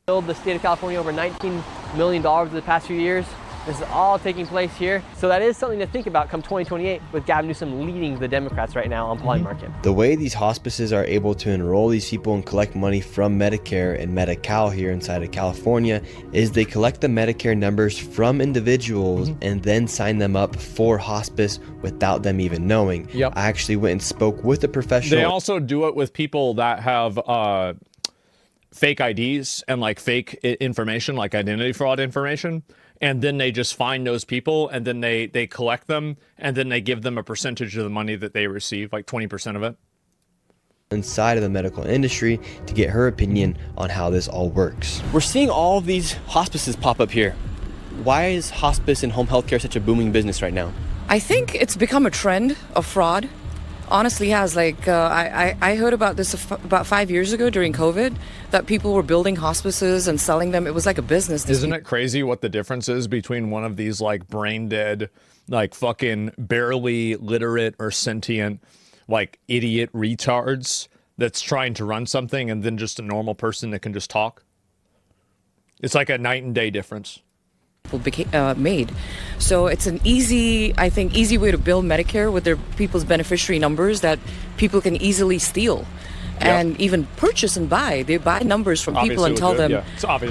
The state of California over $19 million over the past few years. This is all taking place here. So that is something to think about come 2028 with Gavin Newsom leading the Democrats right now on Polymarket. The way these hospices are able to enroll these people and collect money from Medicare and Medi-Cal here inside of California is they collect the Medicare numbers from individuals and then sign them up for hospice without them even knowing. Yep. I actually went and spoke with a professional. They also do it with people that have fake IDs and fake information, like identity fraud information. And then they just find those people, and then they collect them, and then they give them a percentage of the money that they receive, 20% of it. Inside of the medical industry to get her opinion on how this all works. We're seeing all of these hospices pop up here. Why is hospice and home health care such a booming business right now? I think it's become a trend of fraud. honestly has. Like, I heard about this about 5 years ago during COVID, that people were building hospices and selling them. It was like a business. Isn't it crazy what the difference is between one of these like brain dead, like fucking barely literate or sentient, like idiot retards that's trying to run something, and then just a normal person that can just talk? It's like a night and day difference. Made. So it's an easy way to build Medicare with their people's beneficiary numbers that people can easily steal and even purchase and buy. They buy numbers from people and tell them,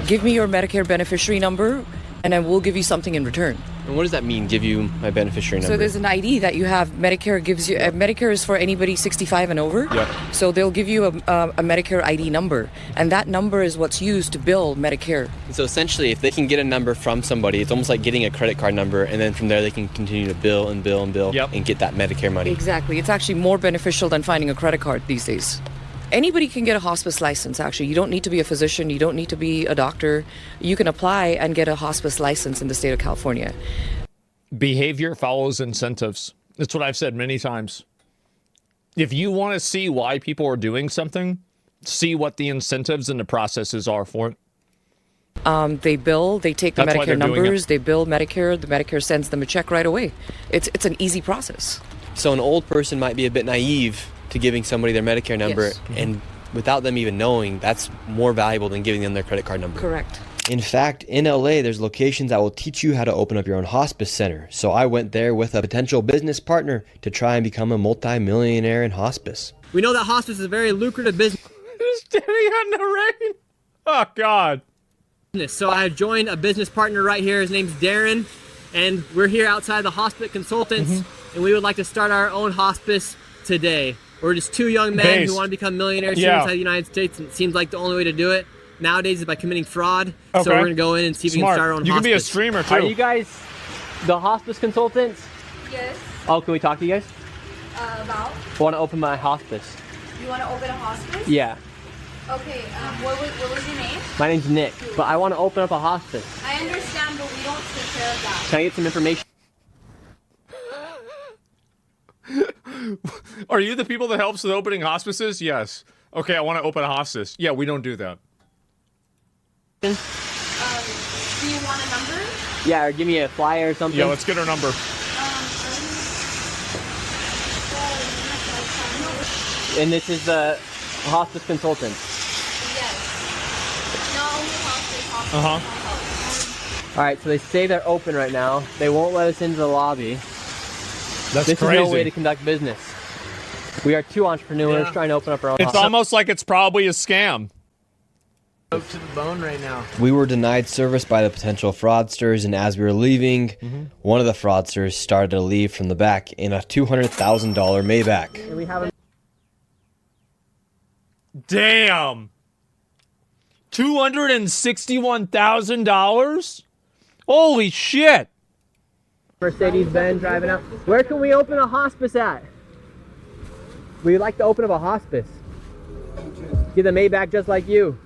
give me your Medicare beneficiary number and then we'll give you something in return. And what does that mean, give you my beneficiary number? So there's an ID that you have. Medicare gives you, Medicare is for anybody 65 and over. Yeah. So they'll give you a Medicare ID number, and that number is what's used to bill Medicare. So essentially, if they can get a number from somebody, it's almost like getting a credit card number, and then from there they can continue to bill and bill and bill and get that Medicare money. Exactly. It's actually more beneficial than finding a credit card these days. Anybody can get a hospice license, actually. You don't need to be a physician. You don't need to be a doctor. You can apply and get a hospice license in the state of California. Behavior follows incentives. That's what I've said many times. If you want to see why people are doing something, see what the incentives and the processes are for it. They bill, they take the Medicare numbers, they bill Medicare, the Medicare sends them a check right away. It's an easy process. So an old person might be a bit naive to giving somebody their Medicare number, and without them even knowing, that's more valuable than giving them their credit card number. Correct. In fact, in LA, there's locations that will teach you how to open up your own hospice center. So I went there with a potential business partner to try and become a multi-millionaire in hospice. We know that hospice is a very lucrative business. Standing in the rain. Oh, God. So I have joined a business partner right here. His name's Darren, and we're here outside the Hospice Consultants, and we would like to start our own hospice today. We're just two young men who want to become millionaires here inside the United States, and it seems like the only way to do it nowadays is by committing fraud. So we're going to go in and see if we can start our own hospice. You can be a streamer, too. Are you guys the hospice consultants? Yes. Oh, can we talk to you guys? About? I want to open my hospice. You want to open a hospice? Yeah. Okay, what was your name? My name's Nick, but I want to open up a hospice. I understand, but we don't take care of that. Can I get some information? Are you the people that helps with opening hospices? Yes. Okay, I want to open a hospice. Yeah, we don't do that. Do you want a number? Yeah, or give me a flyer or something. Yeah, let's get her number. And this is the hospice consultant. Yes. Not only hospice. All right, so they say they're open right now. They won't let us into the lobby. That's this crazy. Is no way to conduct business. We are two entrepreneurs trying to open up our own It's hospice. almost like it's probably a scam. To the bone right now. We were denied service by the potential fraudsters, and as we were leaving, one of the fraudsters started to leave from the back in a $200,000 Maybach. And we have a Damn. $261,000? Holy shit. Mercedes-Benz driving out. Where can we open a hospice at? We'd like to open up a hospice. Get a Maybach just like you.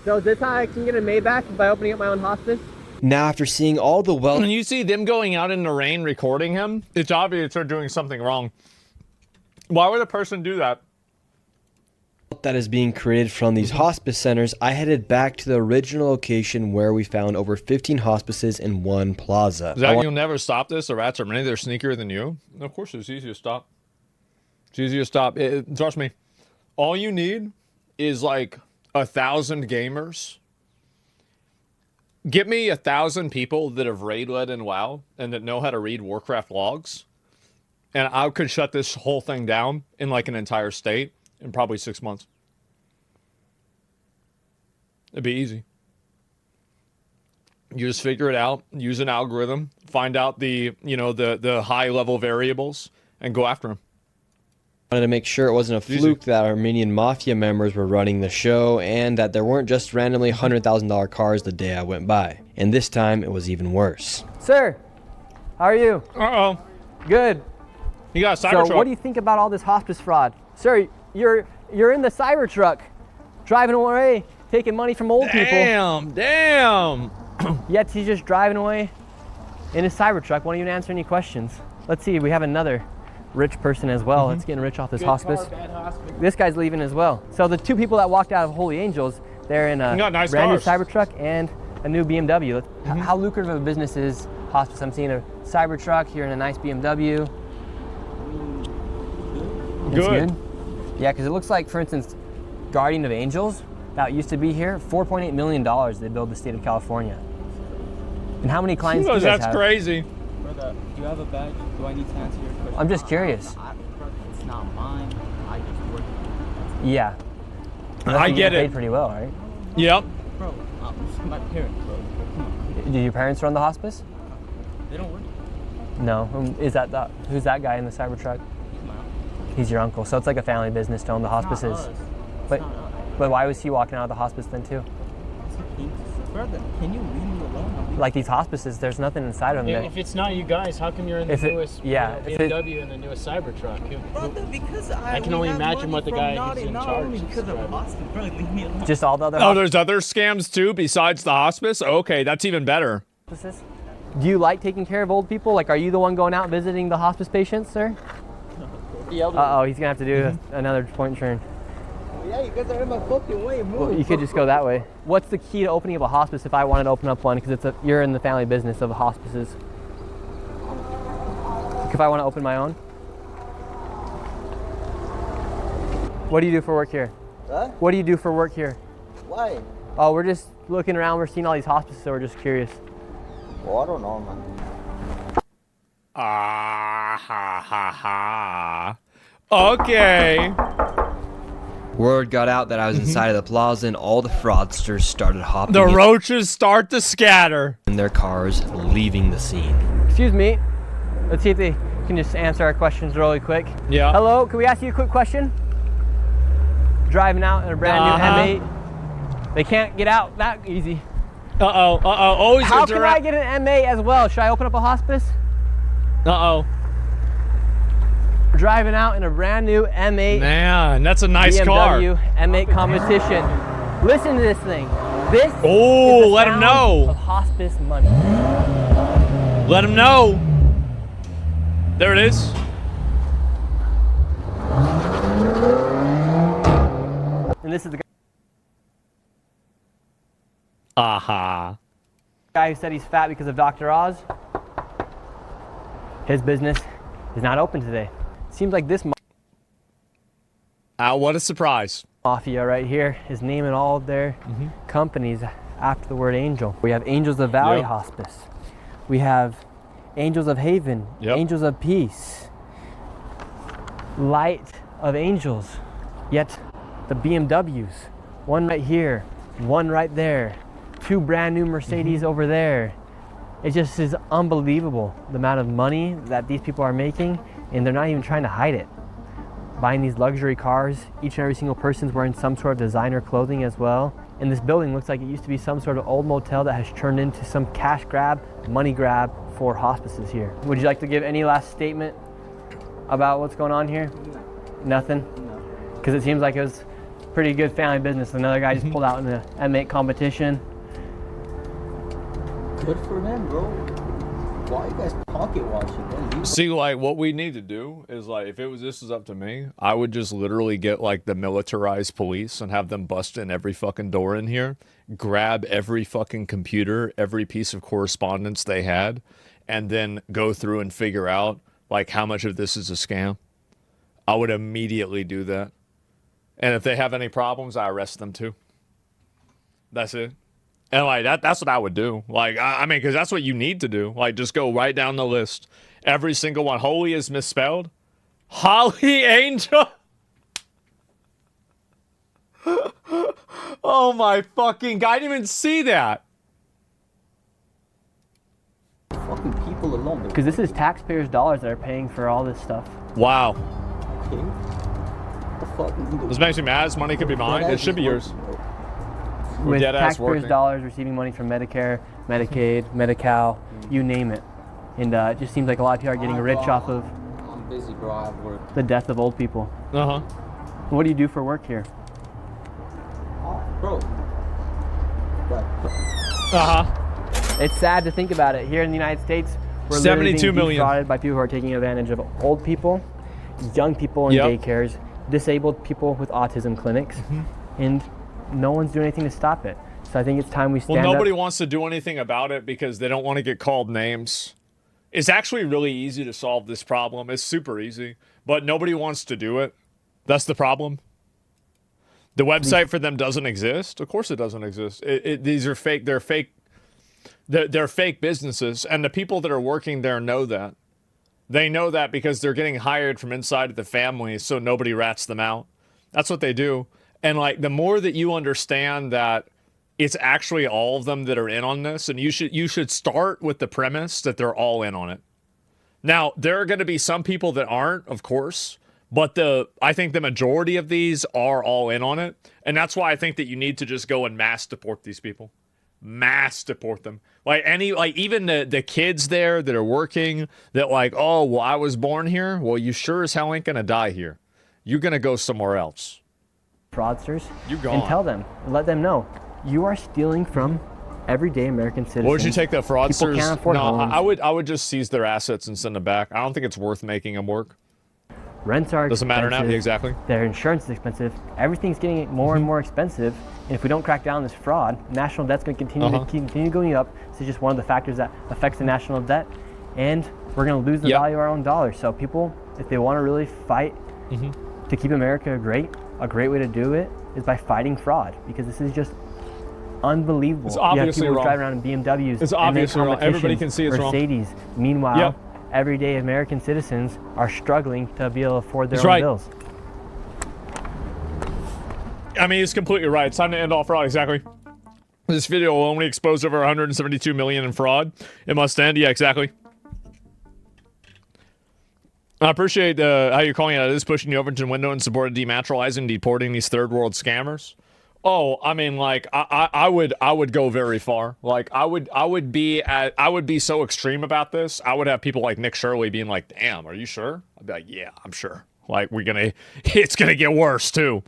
So is this how I can get a Maybach by opening up my own hospice? Now, after seeing all the wealth... When you see them going out in the rain recording him, it's obvious they're doing something wrong. Why would a person do that? that is being created from these hospice centers, I headed back to the original location where we found over 15 hospices in one plaza. Zach, you'll never stop this. The rats are many. They're sneakier than you. Of course, it's easy to stop. It's easy to stop. Trust me. All you need is like 1,000 gamers. Get me 1,000 people that have raid led in WoW and that know how to read Warcraft logs, and I could shut this whole thing down in like an entire state in probably 6 months. It'd be easy. You just figure it out, use an algorithm, find out the high level variables, and go after them. I wanted to make sure it wasn't a fluke that Armenian mafia members were running the show and that there weren't just randomly $100,000 cars the day I went by. And this time it was even worse. Sir, how are you? Uh-oh. Good. You got a Cybertruck. So what do you think about all this hospice fraud? Sir, you're in the Cybertruck, driving away, taking money from old people. Damn. Yet he's just driving away in his Cybertruck, won't even answer any questions. Let's see, we have another rich person as well that's getting rich off this hospice. This guy's leaving as well. So the two people that walked out of Holy Angels, they're in a nice brand new cars. Cybertruck and a new BMW. How lucrative of a business is hospice? I'm seeing a Cybertruck here in a nice BMW. Good. Yeah, because it looks like, for instance, Guardian of Angels, that used to be here, $4.8 million they billed the state of California. And how many clients do you guys That's have? crazy. Brother, do you have a badge? Do I need to answer your question? I'm just curious. It's not mine. I just work. Yeah. I get paid it. pretty well, right? Yep. Bro, this is my parents, bro. Come on. Do your parents run the hospice? They don't work. No. Who's that guy in the Cybertruck? He's my uncle. He's your uncle. So it's like a family business to own the hospices. But why was he walking out of the hospice then too? Brother, can you leave me alone? Like these hospices, there's nothing inside of them. If it's not you guys, how come you're in the newest BMW and the newest Cybertruck? Brother, because I can only imagine what the guy who's in charge because of hospice, brother, leave me alone. Just all the other. Oh, there's other scams too besides the hospice? Okay, that's even better. Hospices? Do you like taking care of old people? Like, are you the one going out visiting the hospice patients, sir? Uh-oh, he's gonna have to do another point turn. Yeah, you guys are in my fucking way. Move. Well, you could just go that way. What's the key to opening up a hospice if I wanted to open up one? Because you're in the family business of hospices. Like if I want to open my own. What do you do for work here? Huh? What do you do for work here? Why? Oh, we're just looking around. We're seeing all these hospices, so we're just curious. Well, I don't know, man. Ah, ha, ha, ha. Okay. Word got out that I was inside of the plaza and all the fraudsters started hopping The roaches start to scatter in their cars, leaving the scene. Excuse me. Let's see if they can just answer our questions really quick. Yeah. Hello, can we ask you a quick question? Driving out in a brand new M8. They can't get out that easy. Uh-oh. Always How can I get an M8 as well? Should I open up a hospice? Uh-oh. Driving out in a brand new M8. Man, that's a nice car. BMW M8 competition. Listen to this thing. This is the let him sound know. of hospice money. Let him know. There it is. And this is the guy who said he's fat because of Dr. Oz. His business is not open today. Seems like this what a surprise. mafia right here is naming all of their companies after the word angel. We have Angels of Valley Hospice. We have Angels of Haven, Angels of Peace, Light of Angels. Yet the BMWs, one right here, one right there, two brand new Mercedes over there. It just is unbelievable the amount of money that these people are making, and they're not even trying to hide it. Buying these luxury cars, each and every single person's wearing some sort of designer clothing as well. And this building looks like it used to be some sort of old motel that has turned into some cash grab, money grab for hospices here. Would you like to give any last statement about what's going on here? Nothing? Because it seems like it was pretty good family business. Another guy just pulled out in the M8 competition. Good for him, bro. Why are you guys pocket watching? See, like, what we need to do is, like, if this is up to me, I would just literally get, like, the militarized police and have them bust in every fucking door in here, grab every fucking computer, every piece of correspondence they had, and then go through and figure out, like, how much of this is a scam. I would immediately do that. And if they have any problems, I arrest them too. That's it. And like that's what I would do. Like I mean, because that's what you need to do. Like just go right down the list. Every single one. Holy is misspelled. Holly Angel. Oh my fucking God! I didn't even see that. Fucking people alone. Because this is taxpayers' dollars that are paying for all this stuff. Wow. Okay. This makes me mad. This money could be mine. It should be yours. With taxpayers' dollars receiving money from Medicare, Medicaid, Medi-Cal, you name it. And it just seems like a lot of people are getting rich off of I'm busy, bro. I have work. the death of old people. Uh-huh. What do you do for work here? Bro. Uh-huh. It's sad to think about it. Here in the United States, we're 72 literally being million defrauded by people who are taking advantage of old people. young people in daycares, disabled people with autism clinics, and no one's doing anything to stop it. So I think it's time we stand up. Well, nobody wants to do anything about it because they don't want to get called names. It's actually really easy to solve this problem. It's super easy, but nobody wants to do it. That's the problem. The website for them doesn't exist. Of course it doesn't exist. These are fake. They're fake. They're fake businesses, and the people that are working there know that. They know that because they're getting hired from inside of the family, so nobody rats them out. That's what they do. And like the more that you understand that it's actually all of them that are in on this, and you should start with the premise that they're all in on it. Now, there are going to be some people that aren't, of course, but I think the majority of these are all in on it, and that's why I think that you need to just go and mass deport these people. Mass deport them. Even the kids there that are working that like, oh, well, I was born here. Well, you sure as hell ain't going to die here. You're going to go somewhere else. Fraudsters. You're gone. And tell them, let them know. You are stealing from everyday American citizens. What would you take the fraudsters? People can't afford homes. I would just seize their assets and send them back. I don't think it's worth making them work. Rents are Doesn't expensive. matter now. Exactly. Their insurance is expensive. Everything's getting more and more expensive. And if we don't crack down on this fraud, national debt's going to continue going up. This is just one of the factors that affects the national debt, and we're going to lose the value of our own dollar. So people, if they want to really fight to keep America great, a great way to do it is by fighting fraud, because this is just unbelievable. It's obviously you have people wrong. driving around in BMWs. It's obviously wrong. Everybody can see it's wrong. Mercedes. Meanwhile, everyday American citizens are struggling to be able to afford their own bills. I mean, he's completely right. It's time to end all fraud. Exactly. This video will only expose over 172 million in fraud. It must end. Yeah, exactly. I appreciate how you're calling it. It is pushing the Overton window and supported dematerializing, deporting these third world scammers. Oh, I mean, like I would go very far. Like I would be so extreme about this. I would have people like Nick Shirley being like, "Damn, are you sure?" I'd be like, "Yeah, I'm sure." Like it's gonna get worse too.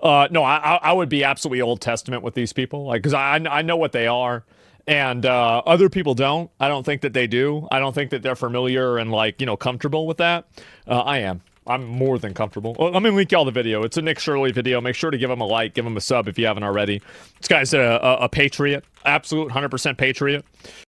No, I would be absolutely Old Testament with these people, like, because I know what they are, and other people don't. I don't think that they do. I don't think that they're familiar and like comfortable with that. I am. I'm more than comfortable. Well, I'm gonna link y'all the video. It's a Nick Shirley video. Make sure to give him a like, give him a sub if you haven't already. This guy's a patriot, absolute 100% patriot.